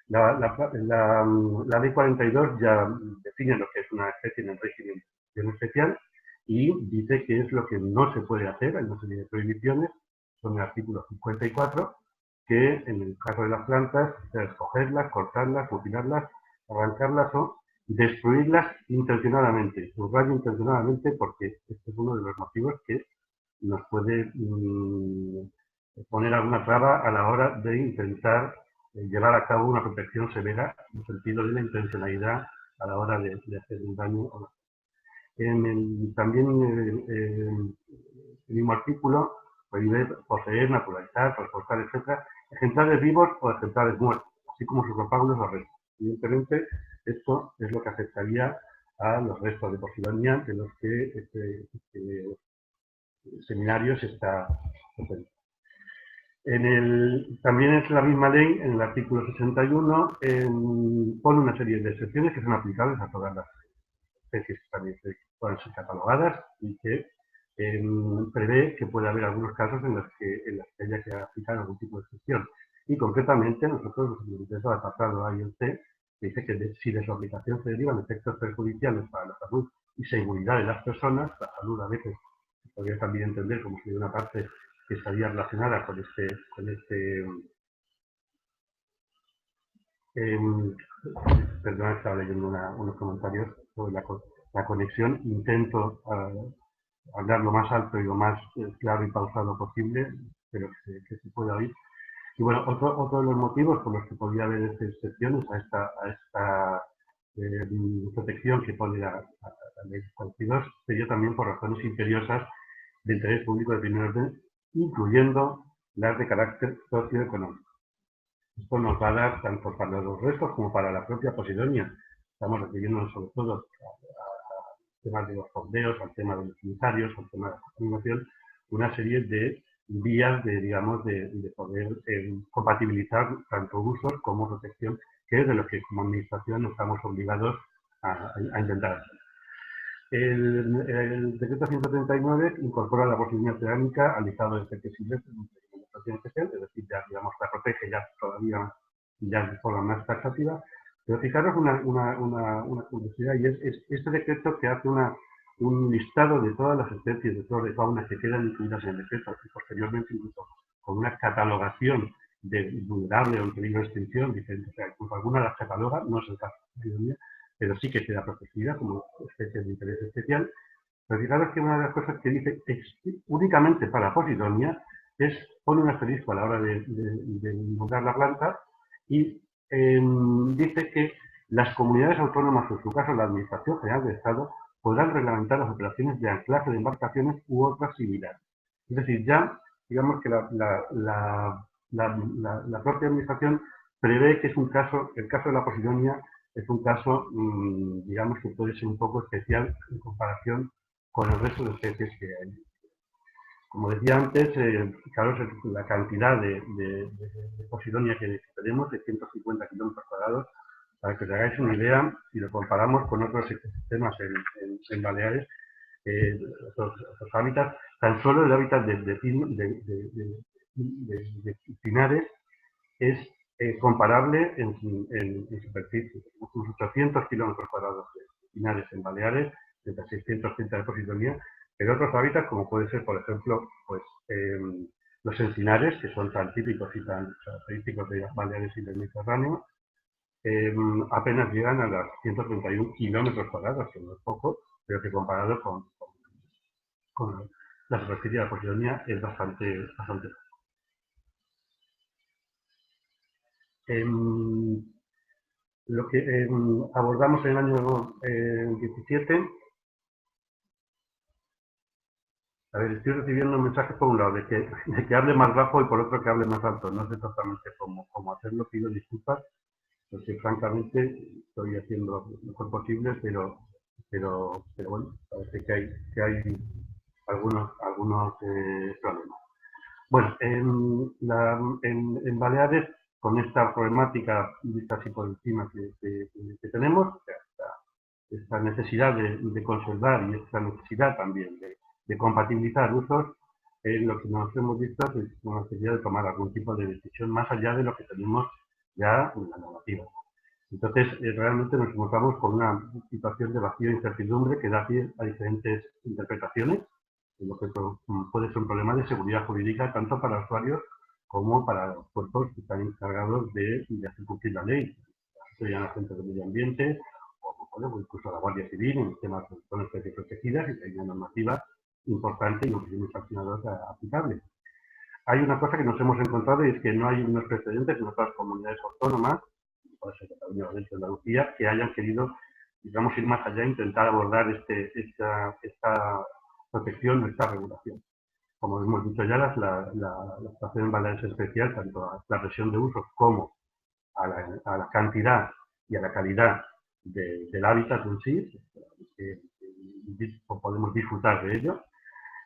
La Ley 42 ya define lo que es una especie en el régimen de protección especial y dice qué es lo que no se puede hacer. Hay una serie de prohibiciones, son el artículo 54, que en el caso de las plantas, cogerlas, cortarlas, mutilarlas, arrancarlas o destruirlas intencionadamente. Subrayo intencionadamente porque este es uno de los motivos que nos puede poner alguna traba a la hora de intentar llevar a cabo una protección severa en el sentido de la intencionalidad a la hora de hacer un daño. También el mismo artículo prohíbe poseer, naturalizar, transportar, etc., ejemplares vivos o ejemplares muertos, así como sus propágulos o restos. Evidentemente, esto es lo que afectaría a los restos de Posidonia de los que este seminario se está ofreciendo. También es la misma ley, en el artículo 61, pone una serie de excepciones que son aplicables a todas las especies que también puedan ser catalogadas y que prevé que puede haber algunos casos en los que haya que aplicar algún tipo de excepción. Y concretamente, nosotros nos hemos apartado A y el C, que dice que si de su aplicación se derivan efectos perjudiciales para la salud y seguridad de las personas, la salud a veces se podría también entender como si de una parte que estaría relacionada con perdón, estaba leyendo unos comentarios sobre la conexión. Intento hablar lo más alto y lo más claro y pausado posible, pero que se pueda oír. Y bueno, otro de los motivos por los que podría haber excepciones a esta protección que pone la ley 42 sería también por razones imperiosas de interés público de primer orden, incluyendo las de carácter socioeconómico. Esto nos va a dar tanto para los restos como para la propia Posidonia. Estamos refiriéndonos sobre todo a temas de los fondeos, al tema de los sanitarios, al tema de la contaminación, una serie de vías de poder compatibilizar tanto usos como protección, que es de lo que como administración estamos obligados a intentar hacer. El decreto 139 incorpora la Posidonia cerámica al listado de especies silvestres en protección especial, es decir, ya digamos la protege ya todavía ya de forma más taxativa. Pero fijaros una curiosidad, y es este decreto que hace un listado de todas las especies de flora y fauna que quedan incluidas en el decreto y posteriormente incluso con una catalogación de vulnerable o en peligro de extinción, diferente. O sea, incluso algunas las cataloga, no es el caso de la mayoría, pero sí que queda protegida como especie de interés especial. Pero fijaros que una de las cosas que dice únicamente para Posidonia pone un asterisco a la hora de nombrar la planta y dice que las comunidades autónomas, o en su caso la Administración General del Estado, podrán reglamentar las operaciones de anclaje de embarcaciones u otras similares. Es decir, ya digamos que la propia Administración prevé que es un caso, el caso de la Posidonia es un caso, digamos, que puede ser un poco especial en comparación con el resto de especies que hay. Como decía antes, fijaros la cantidad de Posidonia que tenemos, de 150 kilómetros cuadrados, para que os hagáis una idea, si lo comparamos con otros ecosistemas en Baleares, otros hábitats, tan solo el hábitat de pinares es comparable en superficie. Tenemos unos 800 kilómetros cuadrados de pinares en Baleares, de 630 de Posidonia, pero otros hábitats, como puede ser, por ejemplo, pues, los encinares, que son tan típicos y tan característicos de las Baleares y del Mediterráneo, apenas llegan a los 131 kilómetros cuadrados, que no es poco, pero que comparado con la superficie de la Posidonia es bastante poco. Lo que abordamos en el año 17 A ver, estoy recibiendo mensajes por un lado de que hable más bajo y por otro que hable más alto. No sé exactamente cómo hacerlo, pido disculpas, porque francamente estoy haciendo lo mejor posible, pero bueno, parece que hay algunos problemas. Bueno, en Baleares, con esta problemática vista así por encima que tenemos, esta necesidad de conservar y esta necesidad también de compatibilizar usos, lo que nos hemos visto es una necesidad de tomar algún tipo de decisión más allá de lo que tenemos ya en la normativa. Entonces, realmente nos encontramos con una situación de vacío e incertidumbre que da pie a diferentes interpretaciones, en lo que puede ser un problema de seguridad jurídica tanto para usuarios como para los cuerpos que están encargados de hacer cumplir la ley, serían agentes de medio ambiente o incluso la Guardia Civil en temas de especies protegidas, y que hay una normativa importante y un régimen sancionador aplicable. Hay una cosa que nos hemos encontrado y es que no hay unos precedentes en otras comunidades autónomas, puede ser Cataluña o dentro de Andalucía, que hayan querido, digamos, ir más allá e intentar abordar esta protección o esta regulación. Como hemos dicho ya, la situación en Baleares es especial, tanto a la presión de usos como a la cantidad y a la calidad del hábitat en sí, que podemos disfrutar de ello,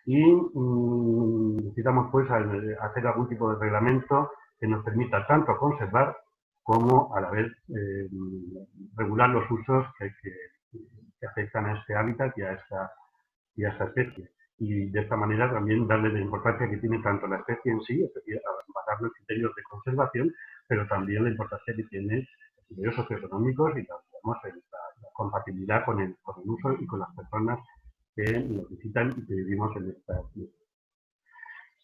y necesitamos pues hacer algún tipo de reglamento que nos permita tanto conservar como a la vez regular los usos que afectan a este hábitat y a esta especie. Y de esta manera también darle la importancia que tiene tanto la especie en sí, es decir, basarlo en criterios de conservación, pero también la importancia que tiene los criterios socioeconómicos y la compatibilidad con el uso y con las personas que nos visitan y que vivimos en esta ciudad.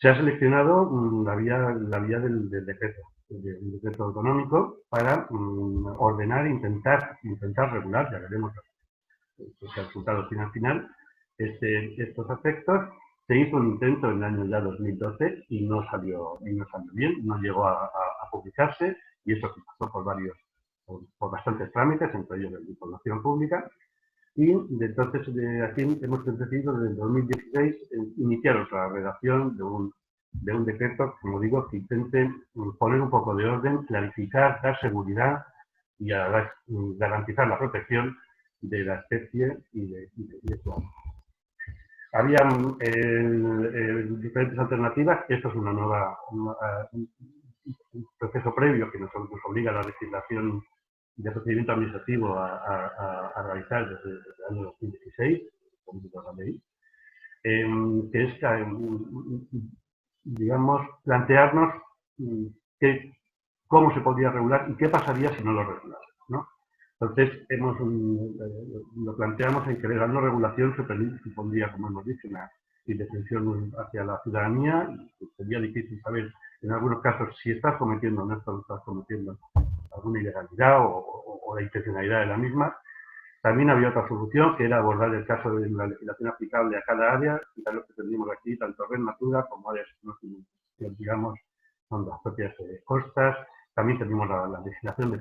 Se ha seleccionado la vía del decreto, un decreto autonómico para ordenar e intentar regular, ya veremos el resultado final, estos aspectos. Se hizo un intento en el año ya 2012 y no salió bien, no llegó a publicarse, y eso que pasó por bastantes trámites, entre ellos de información pública. Y entonces aquí hemos decidido desde el 2016 iniciar otra redacción de un decreto, como digo, que intente poner un poco de orden, clarificar, dar seguridad y garantizar la protección de la especie y de su hábitat. Había diferentes alternativas. Esto es un proceso previo que nos obliga a la legislación de procedimiento administrativo a realizar desde el año 2016, la ley, que es, digamos, plantearnos cómo se podría regular y qué pasaría si no lo regulamos, ¿no? Entonces, lo planteamos en que la regulación supondría, como hemos dicho, una indefensión hacia la ciudadanía, y sería difícil saber, en algunos casos, si estás cometiendo o no estás cometiendo alguna ilegalidad o la intencionalidad de la misma. También había otra solución, que era abordar el caso de la legislación aplicable a cada área, y tal lo que tenemos aquí, tanto red natura como áreas, digamos, son las propias costas. También tenemos la legislación de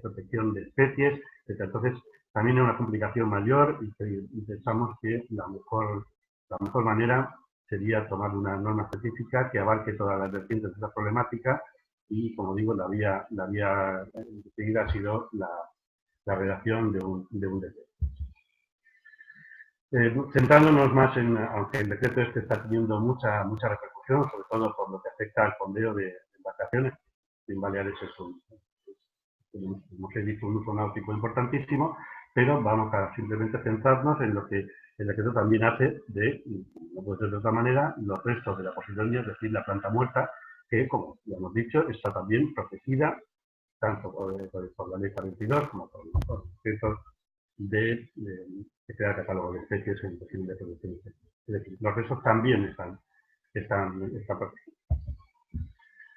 protección de especies, entonces también es una complicación mayor, y pensamos que la mejor manera sería tomar una norma específica que abarque todas las vertientes de esa problemática, y, como digo, la vía seguida ha sido la redacción de un decreto. Centrándonos más aunque el decreto está teniendo mucha repercusión, sobre todo por lo que afecta al fondeo de embarcaciones. En Baleares hemos dicho, un uso náutico importantísimo, pero vamos a simplemente centrarnos en lo que el decreto también hace no puede ser de otra manera, los restos de la posidonia, es decir, la planta muerta, que, como ya hemos dicho, está también protegida tanto por la ley 42 como por los decretos que crea el catálogo de especies en régimen de protección de especies. Es decir, los restos también están protegidos.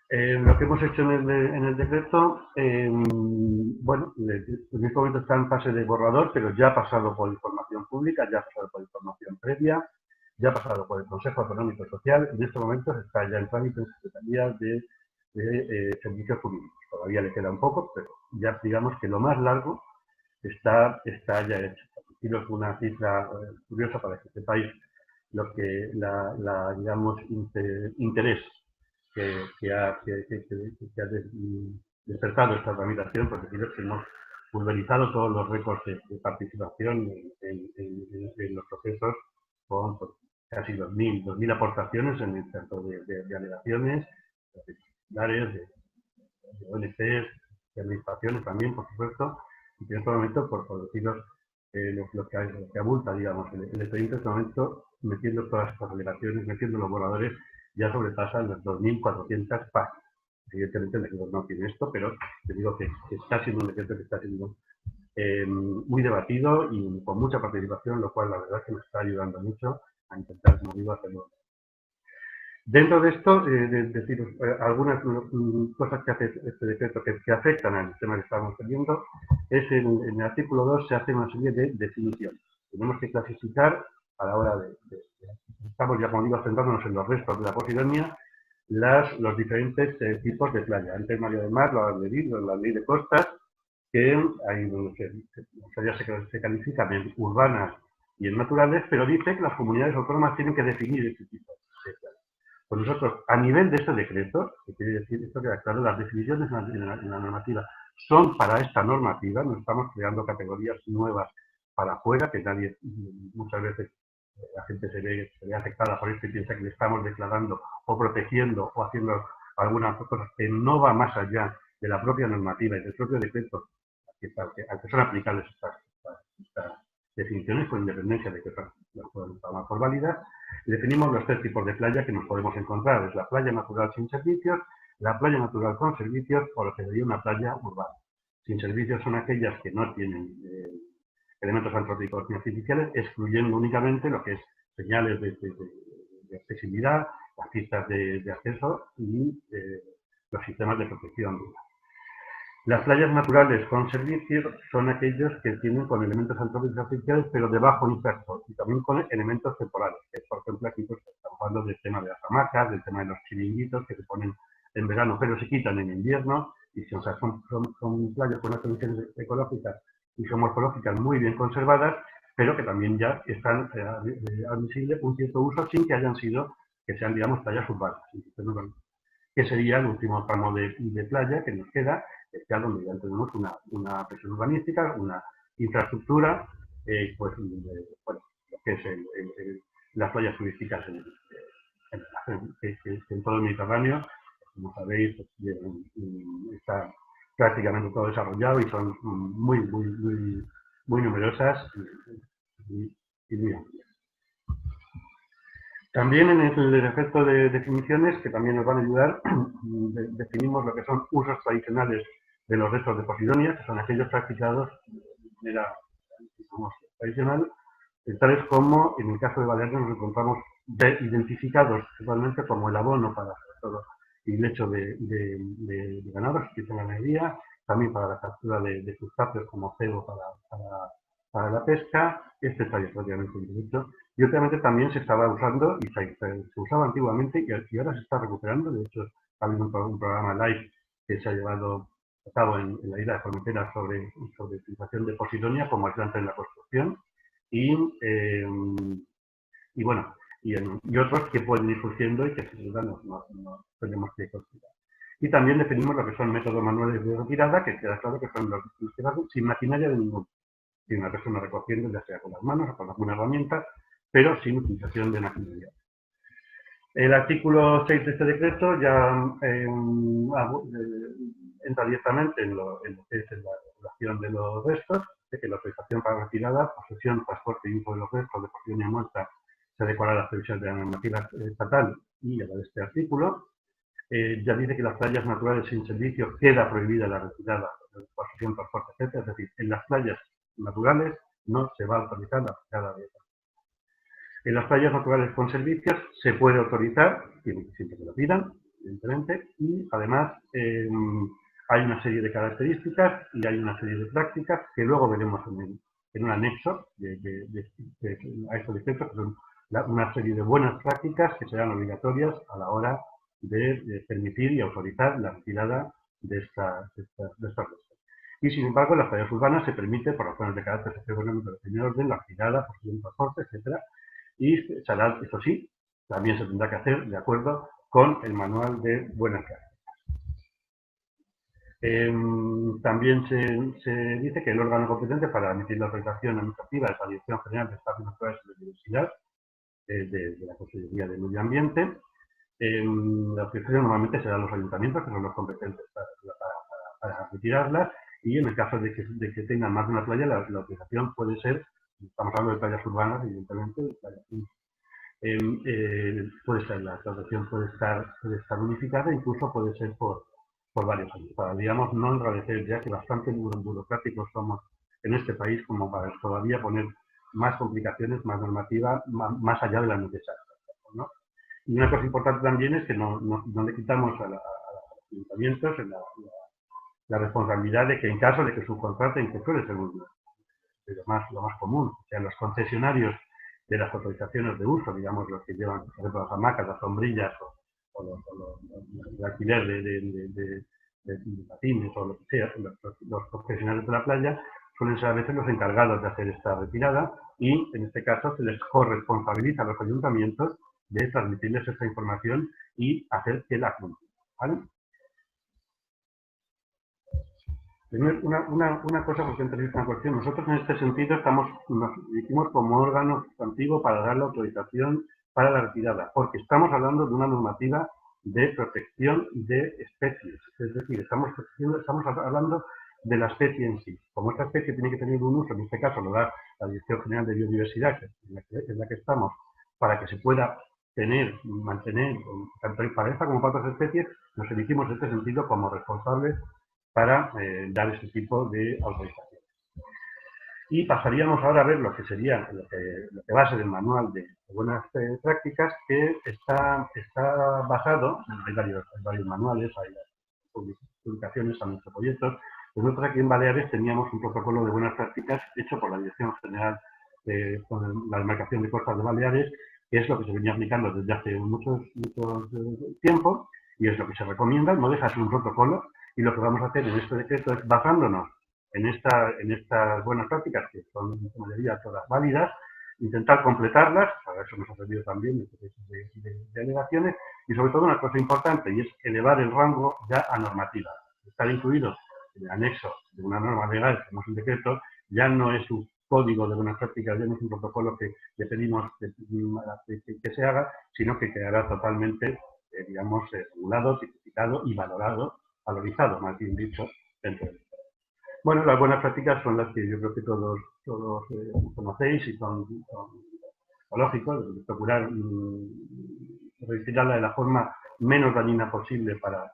Lo que hemos hecho en el decreto, bueno, en este momento está en fase de borrador, pero ya ha pasado por información pública, ya ha pasado por información previa, ya ha pasado por el Consejo Económico y Social. En este momento está ya en trámite en Secretaría de Servicios Jurídicos. Todavía le queda un poco, pero ya digamos que lo más largo está ya hecho. Aquí es una cifra curiosa para que sepáis digamos, interés que ha despertado esta tramitación, porque creo que hemos pulverizado todos los récords de participación en los procesos con casi 2.000 aportaciones en el centro de alegaciones, de particulares, de ONCs, de administraciones también, por supuesto, y que en este momento, por deciros lo que abulta, digamos, el expediente en este momento, metiendo todas estas alegaciones, metiendo los borradores, ya sobrepasan las 2.400 páginas. Evidentemente el decreto no tiene esto, pero te digo que está siendo un decreto que está siendo muy debatido y con mucha participación, lo cual la verdad es que nos está ayudando mucho a intentar, como digo, hacerlo. Dentro de esto, deciros algunas cosas que hace este decreto que afectan al tema que estamos viendo, es en el artículo 2 se hace una serie de definiciones. Tenemos que clasificar a la hora estamos ya, como digo, centrándonos en los restos de la Posidonia, los diferentes tipos de playa. Antes María del Mar, la ley de costas, que hay se califican en urbanas y en naturales, pero dice que las comunidades autónomas tienen que definir este tipo de playa. Pues nosotros, a nivel de este decreto, que quiere decir esto queda claro, las definiciones en la normativa son para esta normativa, no estamos creando categorías nuevas para afuera, que nadie, muchas veces la gente se ve afectada por esto y piensa que le estamos declarando o protegiendo o haciendo algunas cosas que no va más allá de la propia normativa y del propio decreto al que son aplicables estas definiciones, con independencia de que las podemos tomar por válidas. Definimos los 3 tipos de playa que nos podemos encontrar. Es la playa natural sin servicios, la playa natural con servicios o lo que sería una playa urbana. Sin servicios son aquellas que no tienen elementos antrópicos ni artificiales, excluyendo únicamente lo que es señales de accesibilidad, las pistas de acceso y los sistemas de protección. Las playas naturales con servicios son aquellos que tienen con elementos antrópicos artificiales, pero de bajo impacto, y también con elementos temporales, que por ejemplo aquí pues, estamos hablando del tema de las hamacas, del tema de los chiringuitos que se ponen en verano, pero se quitan en invierno, y o sea, son playas con unas condiciones ecológicas y geomorfológicas muy bien conservadas, pero que también ya están admisibles un cierto uso sin que que sean, digamos, playas urbanas, que sería el último tramo de playa que nos queda, ya donde ya tenemos una presión urbanística, una infraestructura, pues, bueno, lo que es las playas turísticas en todo el Mediterráneo, como sabéis, pues, está prácticamente todo desarrollado y son muy numerosas y muy amplias. También en el efecto de definiciones, que también nos van a ayudar, definimos lo que son usos tradicionales de los restos de Posidonia, que son aquellos practicados de manera tradicional, tales como, en el caso de Baleares, nos encontramos identificados totalmente como el abono para, sobre todo, y lecho de ganados, que es la ganadería, también para la captura de crustáceos como cebo para la pesca, este está prácticamente derecho. Y obviamente también se estaba usando, y se usaba antiguamente, y ahora se está recuperando. De hecho, ha habido un programa live que se ha llevado a cabo en la isla de Formentera sobre utilización de Posidonia como ayudante en la construcción. Y bueno, y otros que pueden ir surgiendo y que sin duda no tenemos que considerar. Y también definimos lo que son métodos manuales de retirada, que queda claro que son los que se hacen sin maquinaria de ningún. Sin una persona recogiendo, ya sea con las manos o con alguna herramienta, pero sin utilización de maquinaria. El artículo 6 de este decreto ya entra directamente en lo que es la regulación de los restos, de que la autorización para retirada, posesión, transporte y uso de los restos de Posidonia muerta se adecuará a las previsiones de la normativa estatal y a la de este artículo. Ya dice que las playas naturales sin servicio queda prohibida la retirada, posesión, transporte, etc. Es decir, en las playas naturales no se va a autorizar la retirada de esas. En las playas naturales con servicios se puede autorizar, siempre que lo pidan, evidentemente, y además hay una serie de características y hay una serie de prácticas que luego veremos en un anexo a estos decretos, que son una serie de buenas prácticas que serán obligatorias a la hora de permitir y autorizar la retirada de estas restos. Y sin embargo, en las playas urbanas se permite, por razones de carácter socioeconómico de primer orden, la retirada, posesión, transporte, etc., y se hará, eso sí, también se tendrá que hacer de acuerdo con el manual de buenas prácticas. También se dice que el órgano competente para emitir la autorización administrativa es la Dirección General de Espacios Naturales y Biodiversidad de la Consejería de Medio Ambiente. La autorización normalmente será los ayuntamientos, que son los competentes para retirarlas, y en el caso de que tengan más de una playa, la autorización puede ser, estamos hablando de playas urbanas, evidentemente, de playas puede ser, la autorización puede estar unificada, incluso puede ser por varios años, para, digamos, no enrarecer, ya que bastante burocráticos somos en este país como para todavía poner más complicaciones, más normativa, más allá de la necesaria, ¿no? Y una cosa importante también es que no le quitamos a los ayuntamientos la responsabilidad de que en caso de que subcontraten, que suele ser lo más común, o sea, los concesionarios de las autorizaciones de uso, digamos, los que llevan, por ejemplo, las hamacas, las sombrillas el alquiler de patines o lo que sea, los profesionales de la playa suelen ser a veces los encargados de hacer esta retirada y en este caso se les corresponsabiliza a los ayuntamientos de transmitirles esta información y hacer que la cumplan, ¿vale? Una cosa, porque antes una cuestión. Nosotros en este sentido nos hicimos como órgano sustantivo para dar la autorización para la retirada, porque estamos hablando de una normativa de protección de especies. Es decir, estamos hablando de la especie en sí. Como esta especie tiene que tener un uso, en este caso lo da la Dirección General de Biodiversidad, que es la que estamos, para que se pueda mantener, tanto para esta como para otras especies, nos elegimos en este sentido como responsables para dar este tipo de autorización. Y pasaríamos ahora a ver lo que sería lo que va a ser el manual de buenas prácticas, que está basado, hay varios manuales, hay publicaciones a nuestros proyectos. Nosotros aquí en Baleares teníamos un protocolo de buenas prácticas hecho por la Dirección General con la demarcación de costas de Baleares, que es lo que se venía aplicando desde hace mucho tiempo y es lo que se recomienda, no deja de ser un protocolo. Y lo que vamos a hacer en este decreto es, basándonos en estas buenas prácticas, que son en su mayoría todas válidas, intentar completarlas, para eso nos ha servido también el proceso de alegaciones, y sobre todo una cosa importante, y es elevar el rango ya a normativa. Estar incluido en el anexo de una norma legal, como es un decreto, ya no es un código de buenas prácticas, ya no es un protocolo que le pedimos que se haga, sino que quedará totalmente, digamos, regulado, tipificado y valorizado, más bien dicho, dentro del Estado. Bueno, las buenas prácticas son las que yo creo que todos conocéis y son lógicos, de procurar retirarla de la forma menos dañina posible para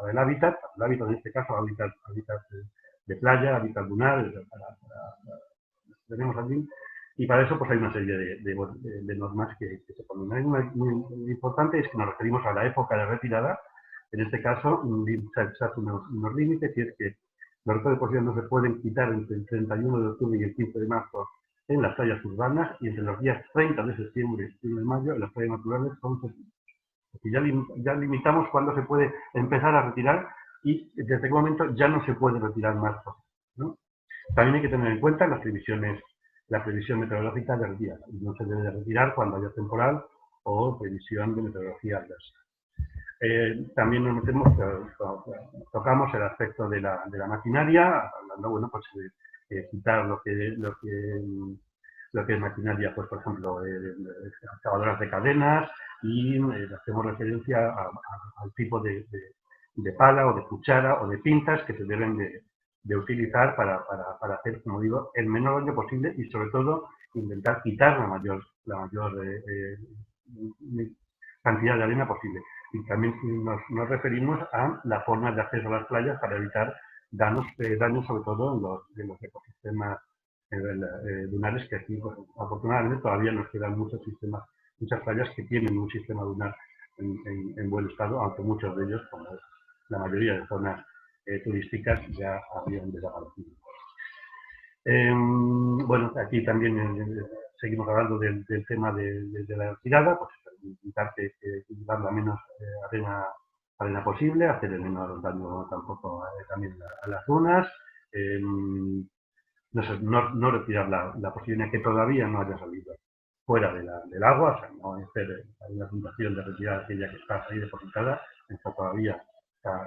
el hábitat en este caso, hábitat de playa, hábitat lunar, tenemos allí, y para eso pues hay una serie de normas que se ponen. Hay una muy importante, es que nos referimos a la época de retirada. En este caso, se hacen unos límites, y es que los restos de deposición no se pueden quitar entre el 31 de octubre y el 15 de marzo en las playas urbanas, y entre los días 30 de septiembre y 1 de mayo en las playas naturales son 6 días. Ya limitamos cuándo se puede empezar a retirar, y desde qué momento ya no se puede retirar más cosas, ¿no? También hay que tener en cuenta la previsión meteorológica de retirada. No se debe retirar cuando haya temporal o previsión de meteorología adversa. También nos tocamos el aspecto de la maquinaria, hablando, bueno, pues quitar lo que es maquinaria, pues por ejemplo, excavadoras de cadenas, y hacemos referencia al tipo de pala o de cuchara o de pinzas que se deben de utilizar para hacer, como digo, el menor daño posible, y sobre todo intentar quitar la mayor cantidad de arena posible. Y también nos referimos a la forma de acceso a las playas para evitar daños sobre todo en los ecosistemas dunares, que aquí pues, afortunadamente todavía nos quedan muchas playas que tienen un sistema dunar en buen estado, aunque muchos de ellos, como la mayoría de zonas turísticas, ya habían desaparecido. Bueno, aquí también seguimos hablando del tema de la retirada, pues intentar dar la menos arena posible, hacer el menor daño tampoco también a las dunas, no retirar la posibilidad que todavía no haya salido fuera del agua, o sea, no hacer una fundación de retirar aquella que está ahí depositada, esta todavía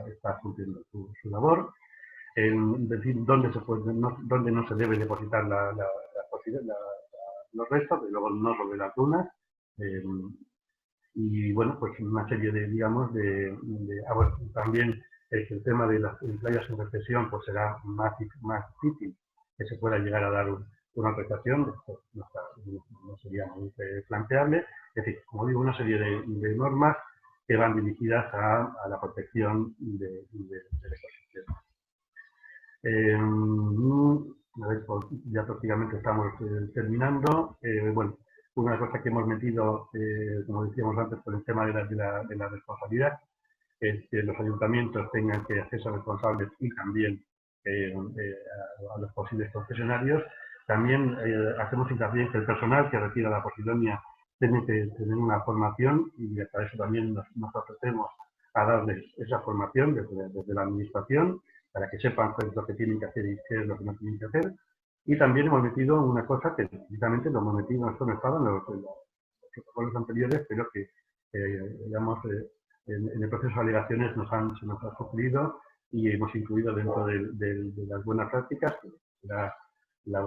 está cumpliendo su labor. Decir dónde dónde no se debe depositar los restos, y luego no sobre las dunas. Y bueno, pues una serie de, digamos, bueno, también el tema de las playas en recesión pues será más difícil que se pueda llegar a dar una autorización, esto no sería muy planteable. Es decir, como digo, una serie de normas que van dirigidas a la protección del ecosistema. A ver, pues ya prácticamente estamos terminando. Bueno, una cosa que hemos metido, como decíamos antes, por el tema de la responsabilidad, es que los ayuntamientos tengan que hacerse responsables y también a los posibles concesionarios. También hacemos hincapié en que el personal que retira la Posidonia tiene que tener una formación y para eso también nos ofrecemos a darles esa formación desde la administración para que sepan qué es lo que tienen que hacer y qué es lo que no tienen que hacer. Y también hemos metido una cosa que precisamente lo hemos metido, esto no estaba en los protocolos anteriores, pero que, digamos, en el proceso de alegaciones se nos ha sugerido y hemos incluido dentro de las buenas prácticas, que será la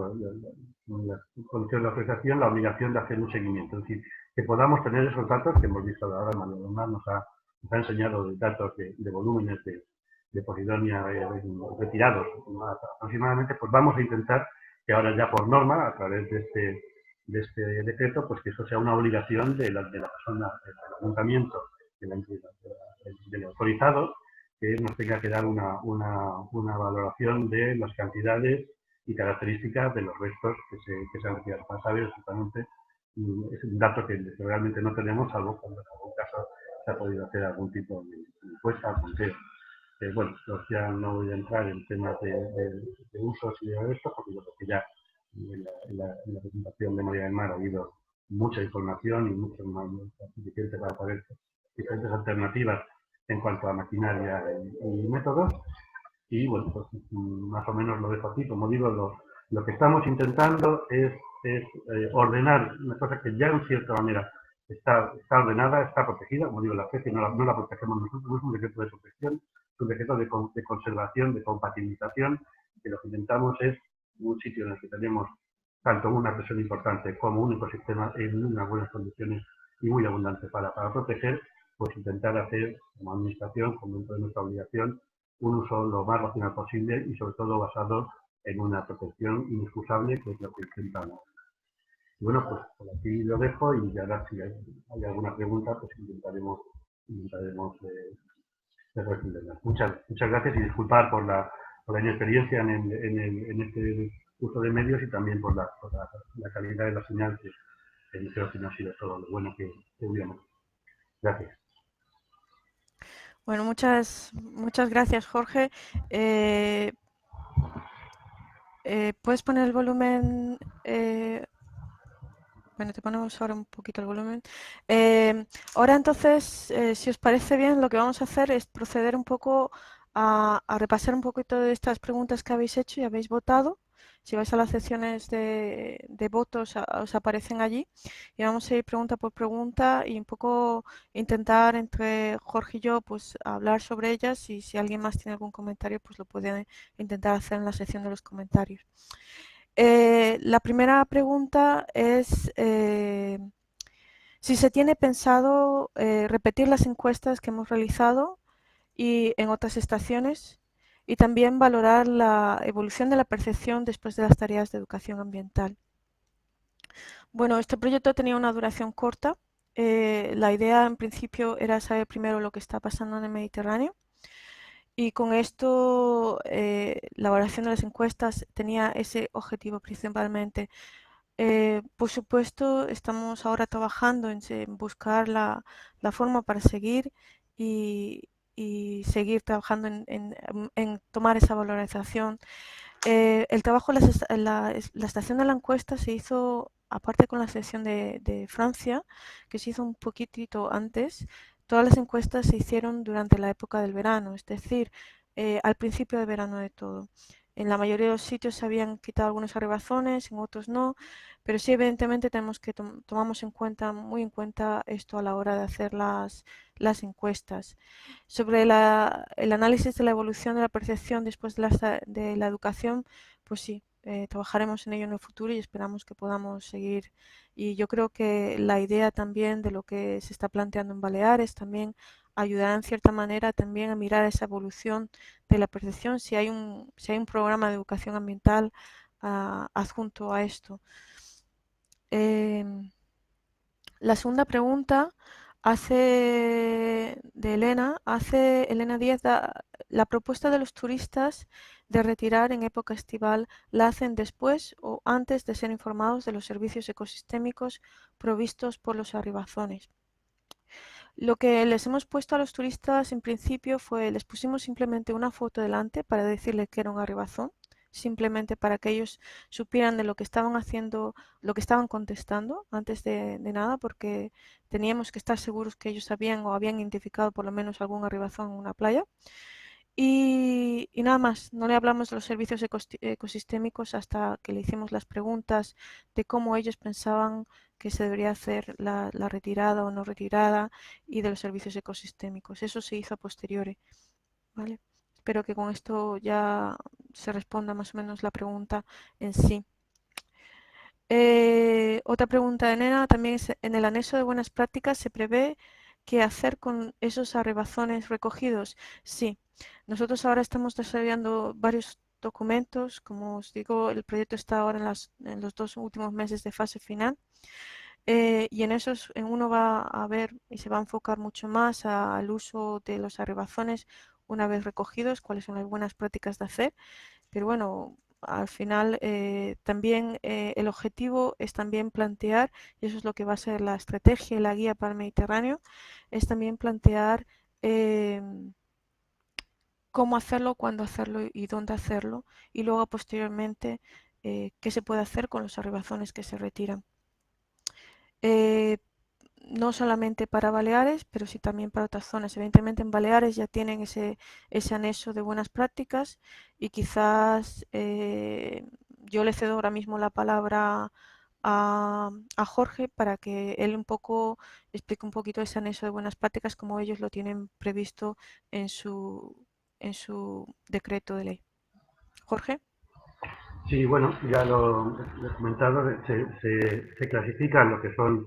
condición de la autorización, la obligación de hacer un seguimiento. Es decir, que podamos tener esos datos que hemos visto ahora, María Domar nos ha enseñado datos de volúmenes de Posidonia retirados aproximadamente, pues vamos a intentar que ahora ya por norma, a través de este decreto, pues que eso sea una obligación de la persona, del ayuntamiento, del autorizado, que nos tenga que dar una valoración de las cantidades y características de los restos que se han retirado. Para saber exactamente, es un dato que realmente no tenemos, salvo cuando en algún caso se ha podido hacer algún tipo de encuesta o conteo. Bueno, pues ya no voy a entrar en temas de usos y de esto, porque yo creo que ya en la presentación de María del Mar ha habido mucha información y mucho más suficiente para poder diferentes alternativas en cuanto a maquinaria y métodos. Y bueno, pues más o menos lo dejo aquí. Como digo, lo que estamos intentando es ordenar una cosa que ya en cierta manera está ordenada, está protegida. Como digo, la especie no la protegemos nosotros, no es un decreto de protección, es un decreto de conservación, de compatibilización, que lo que intentamos es un sitio en el que tenemos tanto una presión importante como un ecosistema en unas buenas condiciones y muy abundante para proteger, pues intentar hacer como administración, como dentro de nuestra obligación, un uso lo más racional posible y sobre todo basado en una protección inexcusable, que es lo que intentamos. Y bueno, pues por aquí lo dejo y ya si hay alguna pregunta, pues intentaremos responderla. Muchas gracias y disculpar por la inexperiencia en este uso de medios y también por la calidad de la señal, que creo que no ha sido todo lo bueno que hubiéramos. Gracias. Bueno, muchas gracias, Jorge. ¿Puedes poner el volumen? Bueno, te ponemos ahora un poquito el volumen. Ahora entonces, si os parece bien, lo que vamos a hacer es proceder un poco a repasar un poquito de estas preguntas que habéis hecho y habéis votado. Si vais a las secciones de votos, os aparecen allí. Y vamos a ir pregunta por pregunta y un poco intentar entre Jorge y yo pues hablar sobre ellas, y si alguien más tiene algún comentario pues lo puede intentar hacer en la sección de los comentarios. La primera pregunta es si se tiene pensado repetir las encuestas que hemos realizado y en otras estaciones, y también valorar la evolución de la percepción después de las tareas de educación ambiental. Bueno, este proyecto tenía una duración corta. La idea en principio era saber primero lo que está pasando en el Mediterráneo, y con esto la valoración de las encuestas tenía ese objetivo principalmente. Por supuesto, estamos ahora trabajando en buscar la forma para seguir y seguir trabajando en tomar esa valorización. El trabajo en la estación de la encuesta se hizo, aparte con la sección de Francia, que se hizo un poquitito antes. Todas las encuestas se hicieron durante la época del verano, es decir, al principio del verano de todo. en la mayoría de los sitios se habían quitado algunos arribazones, en otros no, pero sí evidentemente tenemos que tomamos muy en cuenta esto a la hora de hacer las encuestas. Sobre el análisis de la evolución de la percepción después de la educación, pues sí, trabajaremos en ello en el futuro y esperamos que podamos seguir. Y yo creo que la idea también de lo que se está planteando en Baleares también ayudará en cierta manera también a mirar esa evolución de la percepción si hay un programa de educación ambiental adjunto a esto. La segunda pregunta hace Elena Díaz, la propuesta de los turistas de retirar en época estival, ¿la hacen después o antes de ser informados de los servicios ecosistémicos provistos por los arribazones? Lo que les hemos puesto a los turistas en principio les pusimos simplemente una foto delante para decirles que era un arribazón, simplemente para que ellos supieran de lo que estaban haciendo, lo que estaban contestando antes de nada, porque teníamos que estar seguros que ellos sabían o habían identificado por lo menos algún arribazón en una playa. Y nada más, no le hablamos de los servicios ecosistémicos hasta que le hicimos las preguntas de cómo ellos pensaban que se debería hacer la retirada o no retirada y de los servicios ecosistémicos. Eso se hizo a posteriori, ¿vale? Espero que con esto ya se responda más o menos la pregunta en sí. Otra pregunta de Nena también es, en el anexo de buenas prácticas se prevé qué hacer con esos arribazones recogidos. Sí, nosotros ahora estamos desarrollando varios documentos, como os digo, el proyecto está ahora en los 2 últimos meses de fase final. Y en uno va a ver y se va a enfocar mucho más al uso de los arribazones una vez recogidos, cuáles son las buenas prácticas de hacer. Pero bueno, al final también el objetivo es también plantear, y eso es lo que va a ser la estrategia y la guía para el Mediterráneo, es también plantear cómo hacerlo, cuándo hacerlo y dónde hacerlo, y luego posteriormente qué se puede hacer con los arribazones que se retiran. No solamente para Baleares, pero sí también para otras zonas. Evidentemente en Baleares ya tienen ese anexo de buenas prácticas y quizás yo le cedo ahora mismo la palabra a Jorge para que él un poco explique un poquito ese anexo de buenas prácticas como ellos lo tienen previsto en su decreto de ley. Jorge. Sí, bueno, ya lo he comentado, se clasifican lo que son,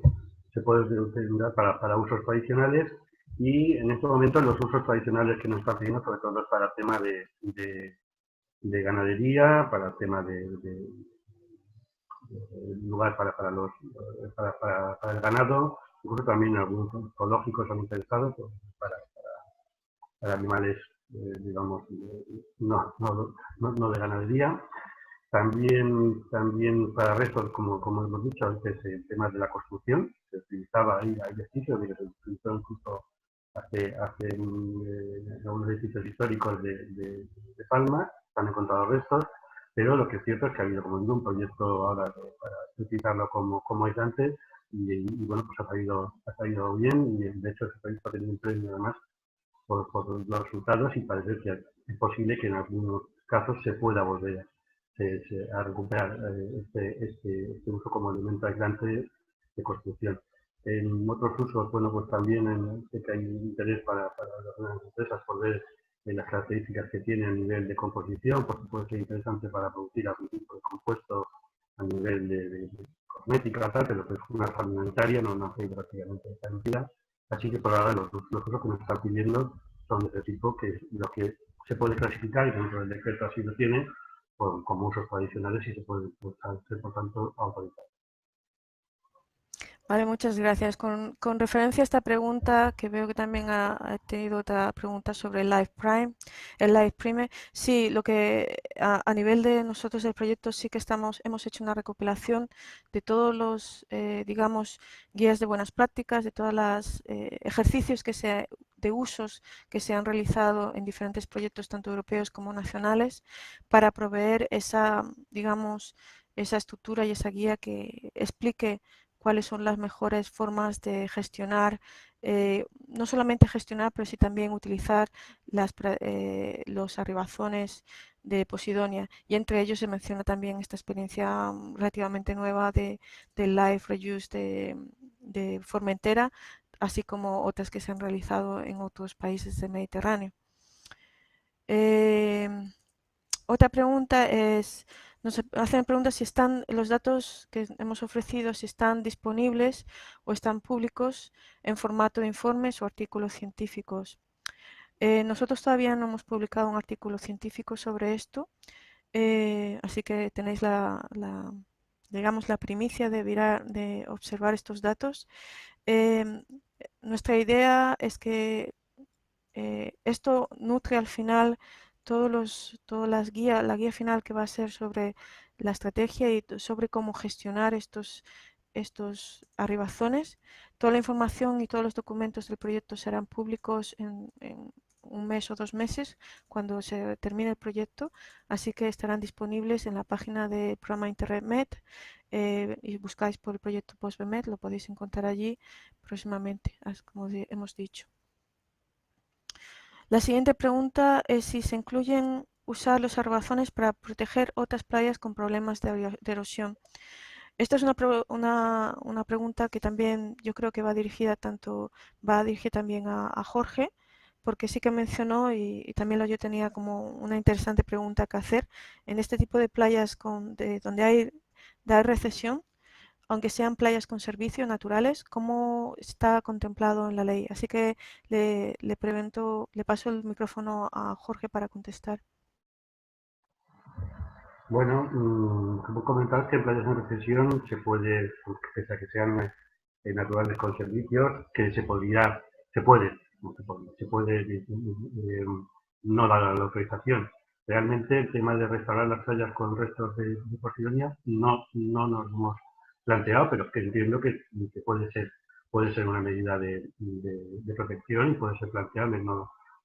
se puede utilizar para usos tradicionales y en estos momentos los usos tradicionales que nos están pidiendo sobre todo es para el tema de ganadería, para el tema de lugar para el ganado, incluso también algunos zoológicos han interesado pues, para animales, digamos, no de ganadería. También para restos, como hemos dicho antes, el tema de la construcción, se utilizaba ahí, hay vestigios de que se utilizó incluso hace algunos edificios históricos de Palma, se han encontrado restos, pero lo que es cierto es que ha habido como un proyecto ahora para utilizarlo como aislante y bueno, pues ha salido bien y de hecho ese proyecto ha tenido un premio además por los resultados y parece que es posible que en algunos casos se pueda volver a recuperar este uso como elemento aislante de construcción. En otros usos, bueno, pues también sé que hay interés para las empresas por ver las características que tiene a nivel de composición, porque puede ser interesante para producir algún tipo de compuesto a nivel de cosmética, tal, pero que es una alimentaria, no hace prácticamente esa cantidad. Así que por ahora los usos que nos están pidiendo son de ese tipo, que es lo que se puede clasificar y dentro del decreto así lo tiene, como usos tradicionales y se puede ser, por tanto, autorizado. Vale, muchas gracias. Con referencia a esta pregunta, que veo que también ha tenido otra pregunta sobre el Life Prime, sí, lo que a nivel de nosotros del proyecto sí que hemos hecho una recopilación de todos los, digamos, guías de buenas prácticas, de todos los ejercicios de usos que se han realizado en diferentes proyectos, tanto europeos como nacionales, para proveer esa, digamos, esa estructura y esa guía que explique cuáles son las mejores formas de gestionar, no solamente gestionar, pero sí también utilizar los arribazones Posidonia, y entre ellos se menciona también esta experiencia relativamente nueva de Live Reuse de Formentera, así como otras que se han realizado en otros países del Mediterráneo. Otra pregunta es, nos hacen preguntas si están los datos que hemos ofrecido, si están disponibles o están públicos en formato de informes o artículos científicos. Nosotros todavía no hemos publicado un artículo científico sobre esto, así que tenéis digamos, la primicia de observar estos datos. Nuestra idea es que esto nutre al final la guía final que va a ser sobre la estrategia y sobre cómo gestionar estos arribazones. Toda la información y todos los documentos del proyecto serán públicos en un mes o 2 meses cuando se termine el proyecto, así que estarán disponibles en la página del programa Interreg y buscáis por el proyecto PostBMed, lo podéis encontrar allí próximamente, como hemos dicho. La siguiente pregunta es si se incluyen usar los arbazones para proteger otras playas con problemas de erosión. Esta es una pregunta que también yo creo que va dirigida también a Jorge, porque sí que mencionó y también yo tenía como una interesante pregunta que hacer. En este tipo de playas donde hay recesión, aunque sean playas con servicios naturales, ¿cómo está contemplado en la ley? Así que le paso el micrófono a Jorge para contestar. Bueno, como comentar que en playas en recesión se puede, pese a que sean naturales con servicios, que se puede no dar la autorización. Realmente el tema de restaurar las playas con restos de Posidonia no nos hemos planteado, pero que entiendo que puede ser una medida de protección y puede ser planteable.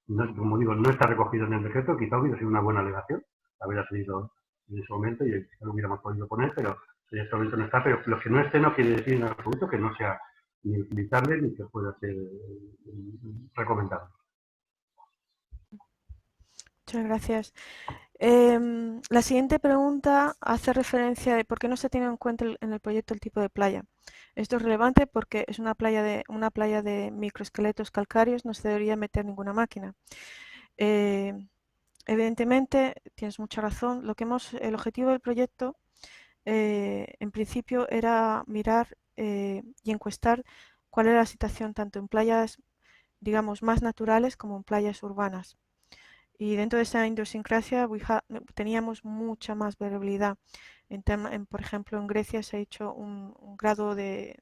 Como digo, no está recogido en el decreto, quizá hubiera sido una buena alegación haber salido en ese momento y lo hubiéramos podido poner, pero en este momento no está. Pero lo que no esté no quiere decir en absoluto que no sea ni utilizable ni que pueda ser recomendable. Muchas gracias. La siguiente pregunta hace referencia de por qué no se tiene en cuenta en el proyecto el tipo de playa. Esto es relevante porque es una playa de microesqueletos calcáreos, no se debería meter ninguna máquina. Evidentemente, tienes mucha razón. El objetivo del proyecto, en principio, era mirar y encuestar cuál era la situación tanto en playas, digamos, más naturales como en playas urbanas. Y dentro de esa idiosincrasia teníamos mucha más variabilidad. Por ejemplo, en Grecia se ha hecho un grado de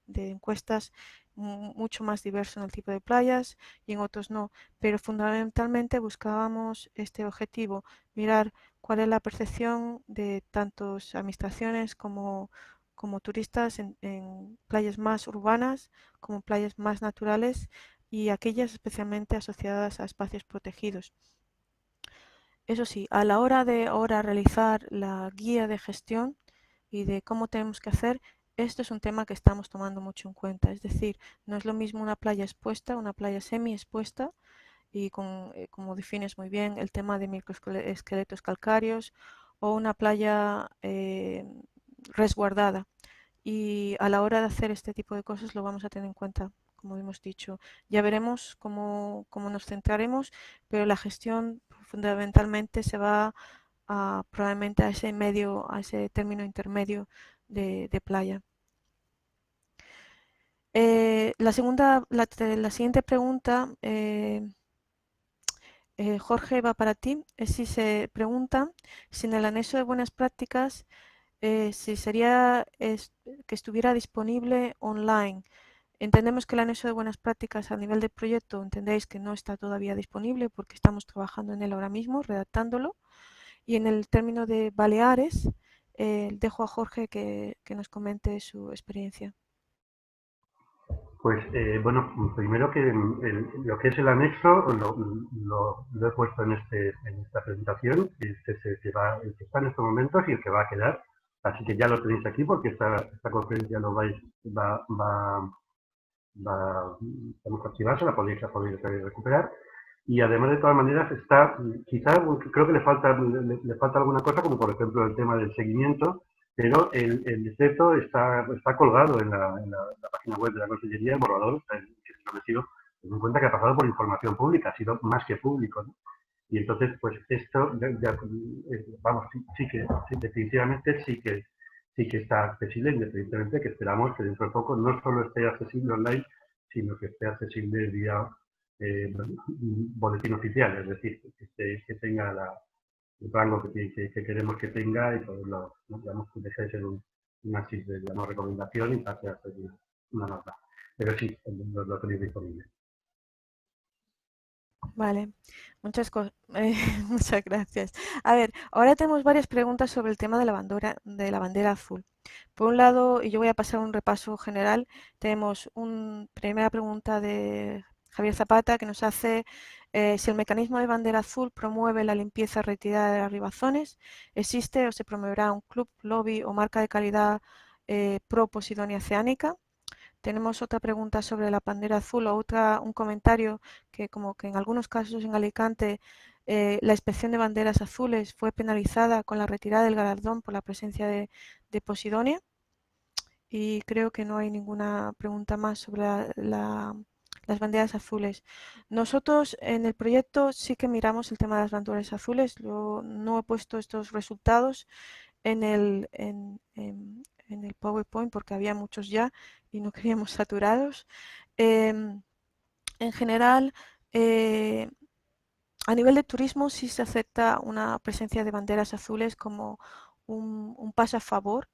encuestas mucho más diverso en el tipo de playas y en otros no. Pero fundamentalmente buscábamos este objetivo, mirar cuál es la percepción de tantas administraciones como turistas en playas más urbanas, como playas más naturales y aquellas especialmente asociadas a espacios protegidos. Eso sí, a la hora de ahora realizar la guía de gestión y de cómo tenemos que hacer, esto es un tema que estamos tomando mucho en cuenta. Es decir, no es lo mismo una playa expuesta, una playa semi-expuesta, y como defines muy bien, el tema de microesqueletos calcáreos, o una playa resguardada. Y a la hora de hacer este tipo de cosas lo vamos a tener en cuenta, como hemos dicho. Ya veremos cómo nos centraremos, pero la gestión fundamentalmente se va probablemente a ese término intermedio de playa. La siguiente pregunta, Jorge, va para ti. Es si se pregunta si en el anexo de buenas prácticas si sería que estuviera disponible online. Entendemos que el anexo de buenas prácticas a nivel del proyecto, entendéis que no está todavía disponible porque estamos trabajando en él ahora mismo, redactándolo. Y en el término de Baleares, dejo a Jorge que nos comente su experiencia. Pues bueno, primero que lo que es el anexo lo he puesto en esta presentación, el que está en estos momentos y el que va a quedar. Así que ya lo tenéis aquí porque esta conferencia vamos a archivarse, la podéis recuperar. Y además, de todas maneras, está, quizás creo que le falta alguna cosa, como por ejemplo el tema del seguimiento, pero el decreto está colgado en la página web de la Consellería, el borrador, que se lo metido, ten en cuenta que ha pasado por información pública, ha sido más que público, ¿no? Y entonces, pues esto, vamos, definitivamente sí que está accesible, independientemente que esperamos que dentro de poco no solo esté accesible online, sino que esté accesible vía boletín oficial, es decir, que tenga el rango que queremos que tenga y poderlo, ¿no? Digamos, que deje de ser un análisis de la no recomendación y pase a ser una norma. Pero sí, lo tenéis disponible. Vale, muchas gracias. A ver, ahora tenemos varias preguntas sobre el tema de la bandera azul. Por un lado, y yo voy a pasar un repaso general, tenemos una primera pregunta de Javier Zapata que nos hace si el mecanismo de bandera azul promueve la limpieza retirada de las ribazones, ¿existe o se promoverá un club, lobby o marca de calidad pro Posidonia oceánica? Tenemos otra pregunta sobre la bandera azul o un comentario que como que en algunos casos en Alicante la inspección de banderas azules fue penalizada con la retirada del galardón por la presencia de Posidonia. Y creo que no hay ninguna pregunta más sobre las banderas azules. Nosotros en el proyecto sí que miramos el tema de las banderas azules. Yo no he puesto estos resultados en el PowerPoint porque había muchos ya y no queríamos saturados. En general, a nivel de turismo sí se acepta una presencia de banderas azules como un paso a favor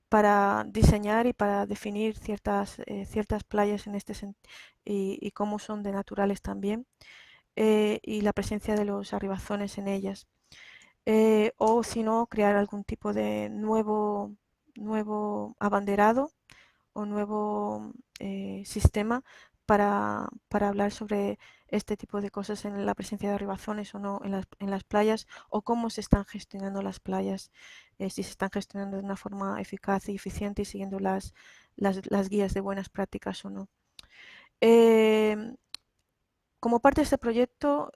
para diseñar y para definir ciertas playas en y cómo son de naturales también, y la presencia de los arribazones en ellas. O si no, crear algún tipo de nuevo abanderado o nuevo sistema para hablar sobre este tipo de cosas en la presencia de arribazones o no en las playas, o cómo se están gestionando las playas, si se están gestionando de una forma eficaz y eficiente y siguiendo las guías de buenas prácticas o no. Como parte de este proyecto,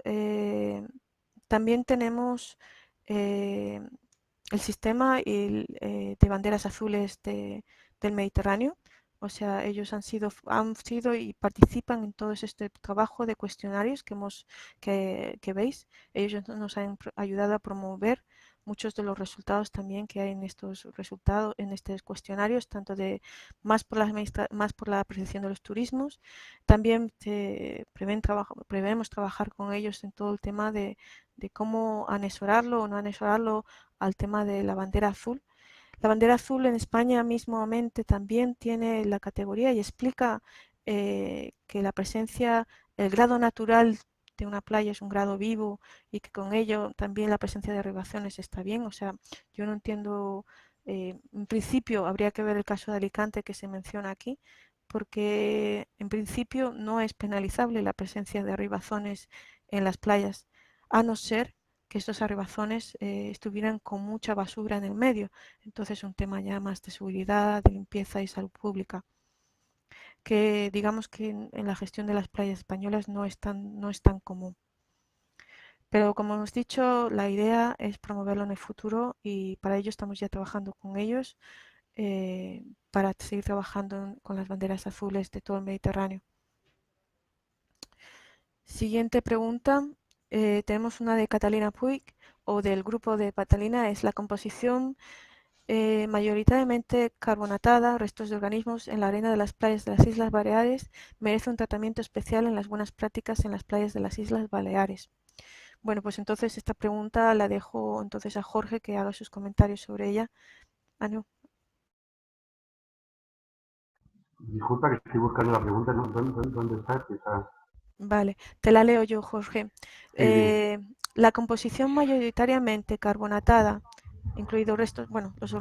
también tenemos el sistema de banderas azules del Mediterráneo. O sea, ellos han sido y participan en todo este trabajo de cuestionarios que veis. Ellos nos han ayudado a promover muchos de los resultados también que hay en estos resultados, en estos cuestionarios, tanto más por la apreciación de los turismos. También prevemos trabajar con ellos en todo el tema de cómo anesorarlo o no anesorarlo al tema de la bandera azul. La bandera azul en España mismamente también tiene la categoría y explica que la presencia, el grado natural de una playa es un grado vivo y que con ello también la presencia de arribaciones está bien. O sea, yo no entiendo, en principio habría que ver el caso de Alicante que se menciona aquí, porque en principio no es penalizable la presencia de arribazones en las playas, a no ser que estos arribazones estuvieran con mucha basura en el medio. Entonces un tema ya más de seguridad, de limpieza y salud pública, que digamos que en la gestión de las playas españolas no es tan común. Pero como hemos dicho, la idea es promoverlo en el futuro y para ello estamos ya trabajando con ellos para seguir trabajando con las banderas azules de todo el Mediterráneo. Siguiente pregunta. Tenemos una de Catalina Puig o del grupo de Catalina. Es la composición mayoritariamente carbonatada, restos de organismos en la arena de las playas de las Islas Baleares, merece un tratamiento especial en las buenas prácticas en las playas de las Islas Baleares. Bueno, pues entonces esta pregunta la dejo entonces a Jorge que haga sus comentarios sobre ella. Anu. Disculpa que estoy buscando la pregunta, ¿no? ¿Dónde está? Vale, te la leo yo, Jorge. Sí. La composición mayoritariamente carbonatada, incluidos restos, bueno, los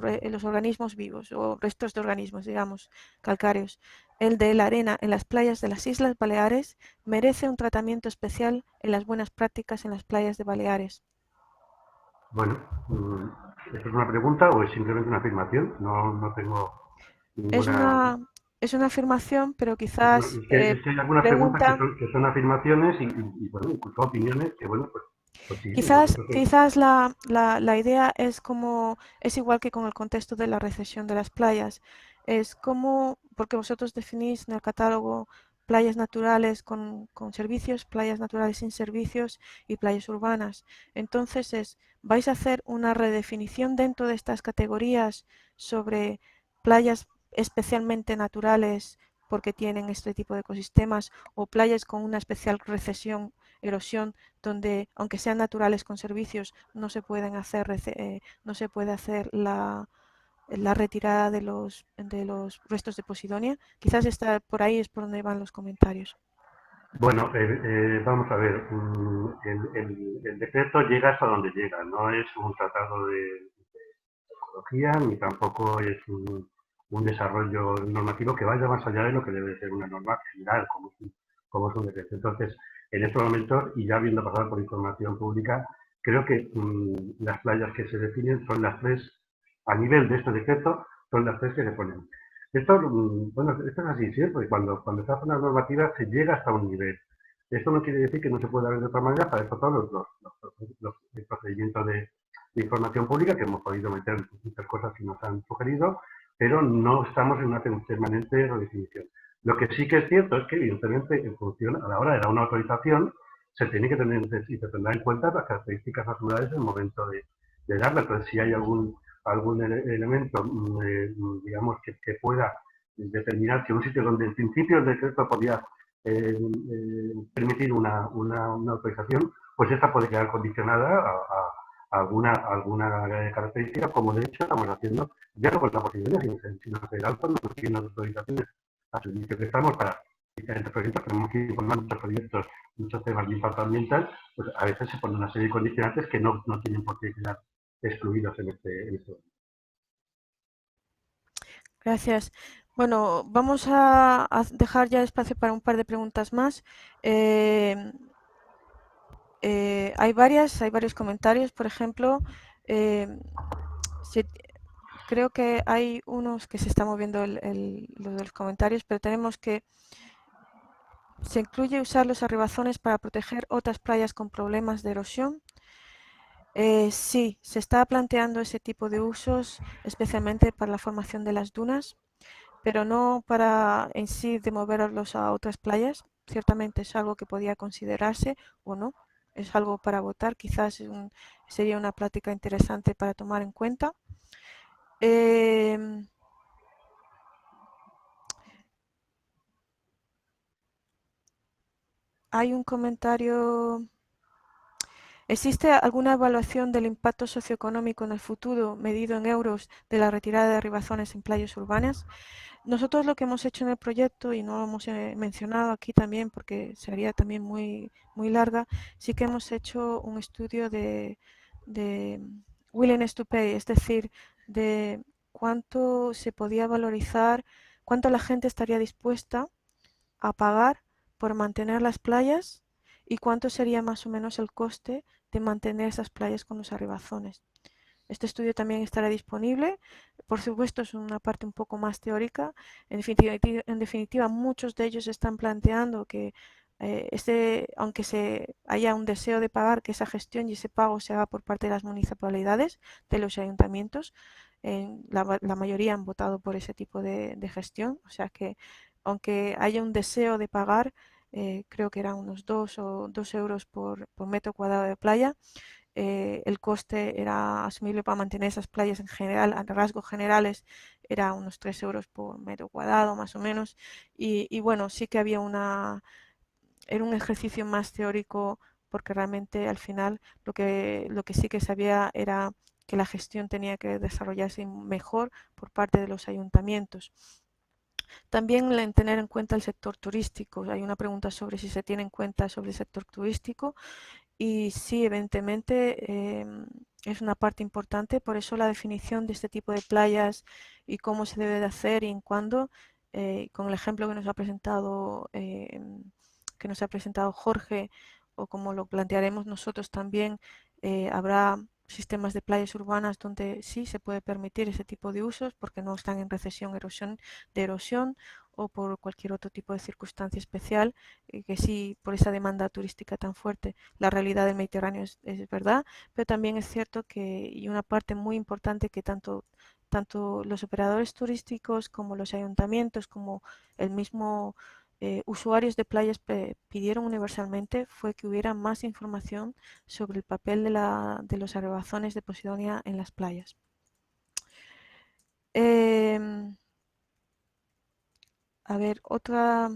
organismos vivos o restos de organismos, digamos, calcáreos, el de la arena en las playas de las Islas Baleares merece un tratamiento especial en las buenas prácticas en las playas de Baleares. Bueno, ¿esto es una pregunta o es simplemente una afirmación? No tengo Es ninguna... una, es una afirmación, pero Bueno, quizás es que hay algunas preguntas preguntan. que son afirmaciones bueno, incluso opiniones que, bueno, pues sí, Quizás, nosotros... quizás la idea es como, es igual que con el contexto de la recesión de las playas. Es como, porque vosotros definís en el catálogo playas naturales con servicios, playas naturales sin servicios y playas urbanas. Entonces vais a hacer una redefinición dentro de estas categorías sobre playas especialmente naturales porque tienen este tipo de ecosistemas o playas con una especial recesión, erosión donde aunque sean naturales con servicios no se pueden hacer no se puede hacer la retirada de los restos de Posidonia. Quizás está por ahí es por donde van los comentarios. Bueno, vamos a ver, el decreto llega hasta donde llega, no es un tratado de ecología ni tampoco es un desarrollo normativo que vaya más allá de lo que debe ser una norma general, como es un decreto. Entonces, en estos momentos, y ya habiendo pasado por información pública, creo que las playas que se definen son las tres, a nivel de este decreto, son las tres que se ponen. Esto, bueno, esto es así siempre, cuando se hace una normativa se llega hasta un nivel. Esto no quiere decir que no se pueda ver de otra manera, para eso todos los procedimientos de información pública, que hemos podido meter muchas cosas que nos han sugerido, pero no estamos en una permanente redefinición. Lo que sí que es cierto es que, evidentemente, en función, a la hora de dar una autorización, se tiene que tener y se tendrá en cuenta las características naturales en el momento de darla. Entonces, si hay algún elemento, digamos, que pueda determinar que un sitio donde en principio el decreto podía permitir una autorización, pues esta puede quedar condicionada a alguna característica, como de hecho estamos haciendo ya no con la posibilidad, sino que el alto nos tiene autorizaciones a servicio que estamos para diferentes proyectos, tenemos que ir con muchos proyectos, muchos temas de impacto ambiental, pues a veces se ponen una serie de condicionantes que no tienen por qué quedar excluidos en este momento. Gracias. Bueno, vamos a dejar ya espacio para un par de preguntas más. Hay varios comentarios, por ejemplo, si- creo que hay unos que se está moviendo los de los comentarios, pero tenemos que se incluye usar los arribazones para proteger otras playas con problemas de erosión. Sí, se está planteando ese tipo de usos, especialmente para la formación de las dunas, pero no para en sí de moverlos a otras playas. Ciertamente es algo que podía considerarse o no. Es algo para votar, quizás sería una práctica interesante para tomar en cuenta. Hay un comentario. ¿Existe alguna evaluación del impacto socioeconómico en el futuro medido en euros de la retirada de arribazones en playas urbanas? Nosotros lo que hemos hecho en el proyecto, y no lo hemos mencionado aquí también porque sería también muy larga, sí que hemos hecho un estudio de willingness to pay, es decir, de cuánto se podía valorizar, cuánto la gente estaría dispuesta a pagar por mantener las playas y cuánto sería más o menos el coste de mantener esas playas con los arribazones. Este estudio también estará disponible. Por supuesto, es una parte un poco más teórica. En definitiva, muchos de ellos están planteando que aunque haya un deseo de pagar, que esa gestión y ese pago se haga por parte de las municipalidades, de los ayuntamientos. La mayoría han votado por ese tipo de gestión. O sea que, aunque haya un deseo de pagar, creo que eran unos 2 euros por metro cuadrado de playa, el coste era asumible para mantener esas playas en general, a rasgos generales, era unos 3 euros por metro cuadrado más o menos. Y bueno, sí que era un ejercicio más teórico porque realmente al final lo que sí que sabía era que la gestión tenía que desarrollarse mejor por parte de los ayuntamientos. También en tener en cuenta el sector turístico. Hay una pregunta sobre si se tiene en cuenta sobre el sector turístico. Y sí, evidentemente es una parte importante, por eso la definición de este tipo de playas y cómo se debe de hacer y en cuándo, con el ejemplo que nos ha presentado Jorge, o como lo plantearemos nosotros también, habrá sistemas de playas urbanas donde sí se puede permitir ese tipo de usos porque no están en recesión de erosión, o por cualquier otro tipo de circunstancia especial, que sí, por esa demanda turística tan fuerte, la realidad del Mediterráneo es verdad, pero también es cierto que, y una parte muy importante que tanto los operadores turísticos como los ayuntamientos, como el mismo usuarios de playas pidieron universalmente fue que hubiera más información sobre el papel de los arrebazones de Posidonia en las playas. A ver, otra...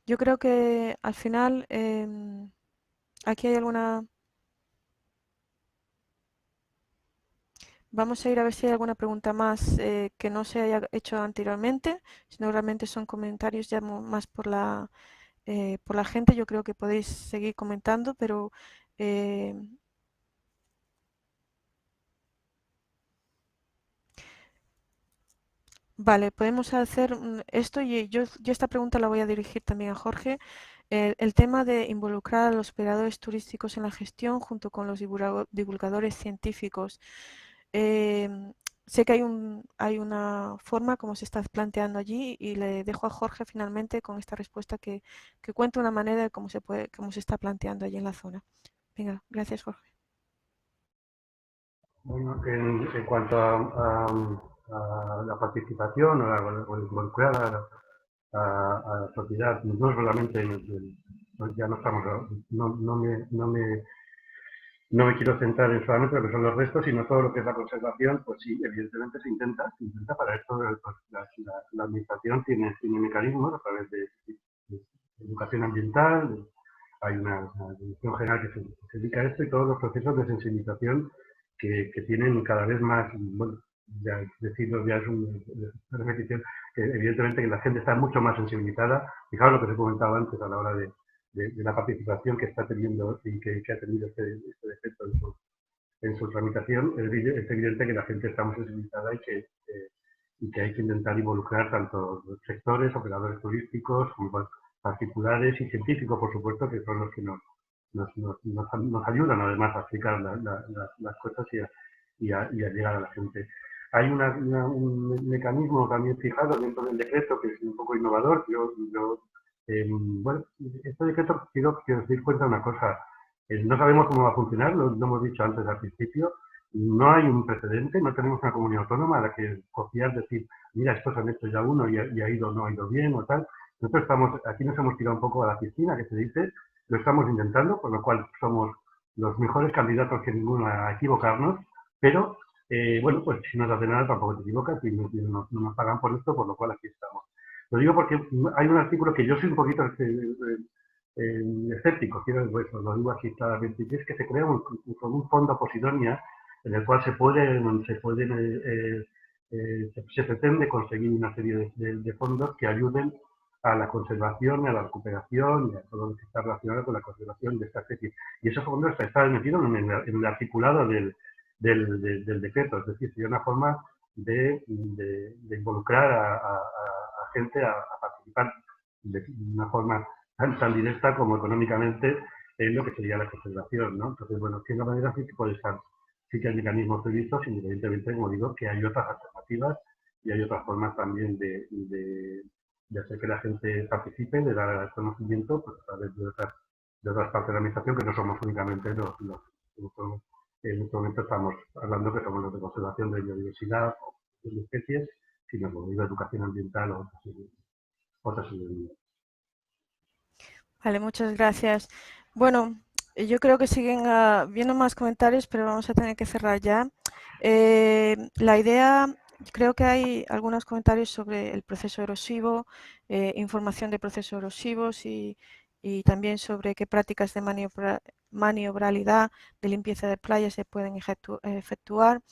Yo creo que al final aquí hay alguna... Vamos a ir a ver si hay alguna pregunta más que no se haya hecho anteriormente, sino realmente son comentarios ya más por la gente. Yo creo que podéis seguir comentando, pero vale, podemos hacer esto y yo esta pregunta la voy a dirigir también a Jorge. El tema de involucrar a los operadores turísticos en la gestión junto con los divulgadores científicos. Sé que hay una forma como se está planteando allí y le dejo a Jorge finalmente con esta respuesta que cuente una manera de cómo se está planteando allí en la zona. Venga, gracias Jorge. Bueno, en cuanto a la participación o el involucrar a la sociedad, no solamente, ya no estamos, no me quiero centrar en solamente lo que son los restos, sino todo lo que es la conservación, pues sí, evidentemente se intenta para esto, pues, la administración tiene mecanismos a través de educación ambiental, hay una dirección general que se dedica a esto y todos los procesos de sensibilización que tienen cada vez más, bueno, ya decirlo ya es una repetición, que evidentemente que la gente está mucho más sensibilizada. Fijaos lo que se comentaba antes a la hora de la participación que está teniendo y que ha tenido este defecto en su tramitación. Es evidente que la gente está muy sensibilizada y que hay que intentar involucrar tanto sectores, operadores turísticos, como particulares y científicos, por supuesto, que son los que nos ayudan además a explicar las cosas y a llegar a la gente. Hay un mecanismo también fijado dentro del decreto que es un poco innovador. Bueno, este decreto quiero decir cuenta una cosa. No sabemos cómo va a funcionar, lo hemos dicho antes al principio. No hay un precedente, no tenemos una comunidad autónoma a la que copiar, decir, mira, estos han hecho ya uno y ha ido, no ha ido bien o tal. Nosotros aquí nos hemos tirado un poco a la piscina, que se dice, lo estamos intentando, con lo cual somos los mejores candidatos que ninguno a equivocarnos, pero bueno, pues si no se hace nada tampoco te equivocas y no nos pagan por esto, por lo cual aquí estamos. Lo digo porque hay un artículo que yo soy un poquito escéptico, pues, lo digo así claramente, y es que se crea un fondo Posidonia en el cual se pretende conseguir una serie de fondos que ayuden a la conservación, a la recuperación y a todo lo que está relacionado con la conservación de esta especie. Y esos fondos están metidos en el articulado del decreto, es decir, sería una forma de involucrar a gente a participar de una forma tan directa como económicamente en lo que sería la conservación, ¿no? Entonces, bueno, de cierta manera sí que puede estar, sí que hay mecanismos previstos, independientemente, como digo, que hay otras alternativas y hay otras formas también de hacer que la gente participe, de dar conocimiento pues, a través de otras partes de la administración, que no somos únicamente los en este momento estamos hablando que somos los de conservación de biodiversidad o de especies, sino como digo, educación ambiental o otras ideas. Vale, muchas gracias. Bueno, yo creo que siguen viendo más comentarios, pero vamos a tener que cerrar ya. La idea, creo que hay algunos comentarios sobre el proceso erosivo, información de procesos erosivos y también sobre qué prácticas de maniobralidad de limpieza de playas se pueden efectuar.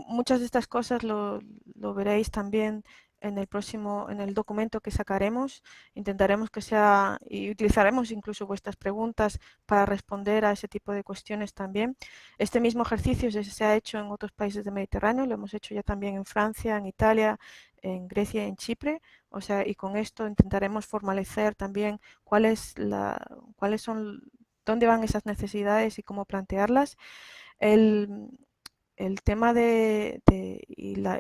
Muchas de estas cosas lo veréis también en el documento que sacaremos. Intentaremos que sea, y utilizaremos incluso vuestras preguntas para responder a ese tipo de cuestiones también. Este mismo ejercicio se ha hecho en otros países del Mediterráneo, lo hemos hecho ya también en Francia, en Italia, en Grecia y en Chipre. O sea, y con esto intentaremos formalizar también cuáles son, dónde van esas necesidades y cómo plantearlas. el tema y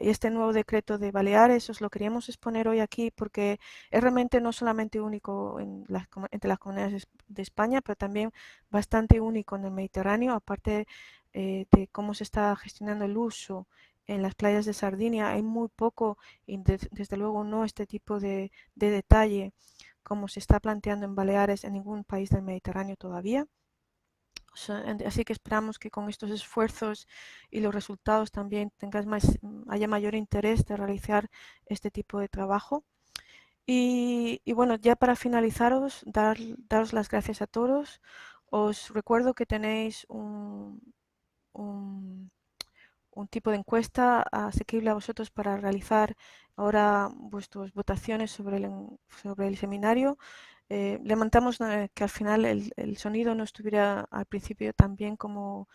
este nuevo decreto de Baleares os lo queríamos exponer hoy aquí porque es realmente no solamente único entre las comunidades de España, pero también bastante único en el Mediterráneo, aparte de cómo se está gestionando el uso en las playas de Sardinia. Hay muy poco y desde luego no este tipo de detalle como se está planteando en Baleares en ningún país del Mediterráneo todavía. Así que esperamos que con estos esfuerzos y los resultados también haya mayor interés de realizar este tipo de trabajo. Y bueno, ya para finalizaros, daros las gracias a todos. Os recuerdo que tenéis un tipo de encuesta asequible a vosotros para realizar ahora vuestras votaciones sobre el seminario. Lamentamos que al final el sonido no estuviera al principio tan bien como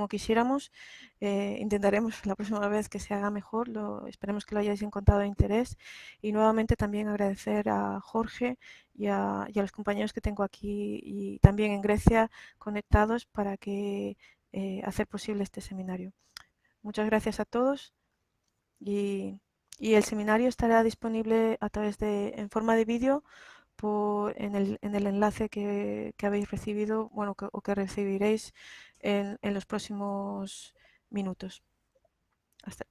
quisiéramos. Intentaremos la próxima vez que se haga mejor. Esperemos que lo hayáis encontrado de interés. Y nuevamente también agradecer a Jorge y a los compañeros que tengo aquí y también en Grecia conectados para hacer posible este seminario. Muchas gracias a todos y el seminario estará disponible en forma de vídeo en el enlace que habéis recibido, bueno, o que recibiréis en los próximos minutos. Hasta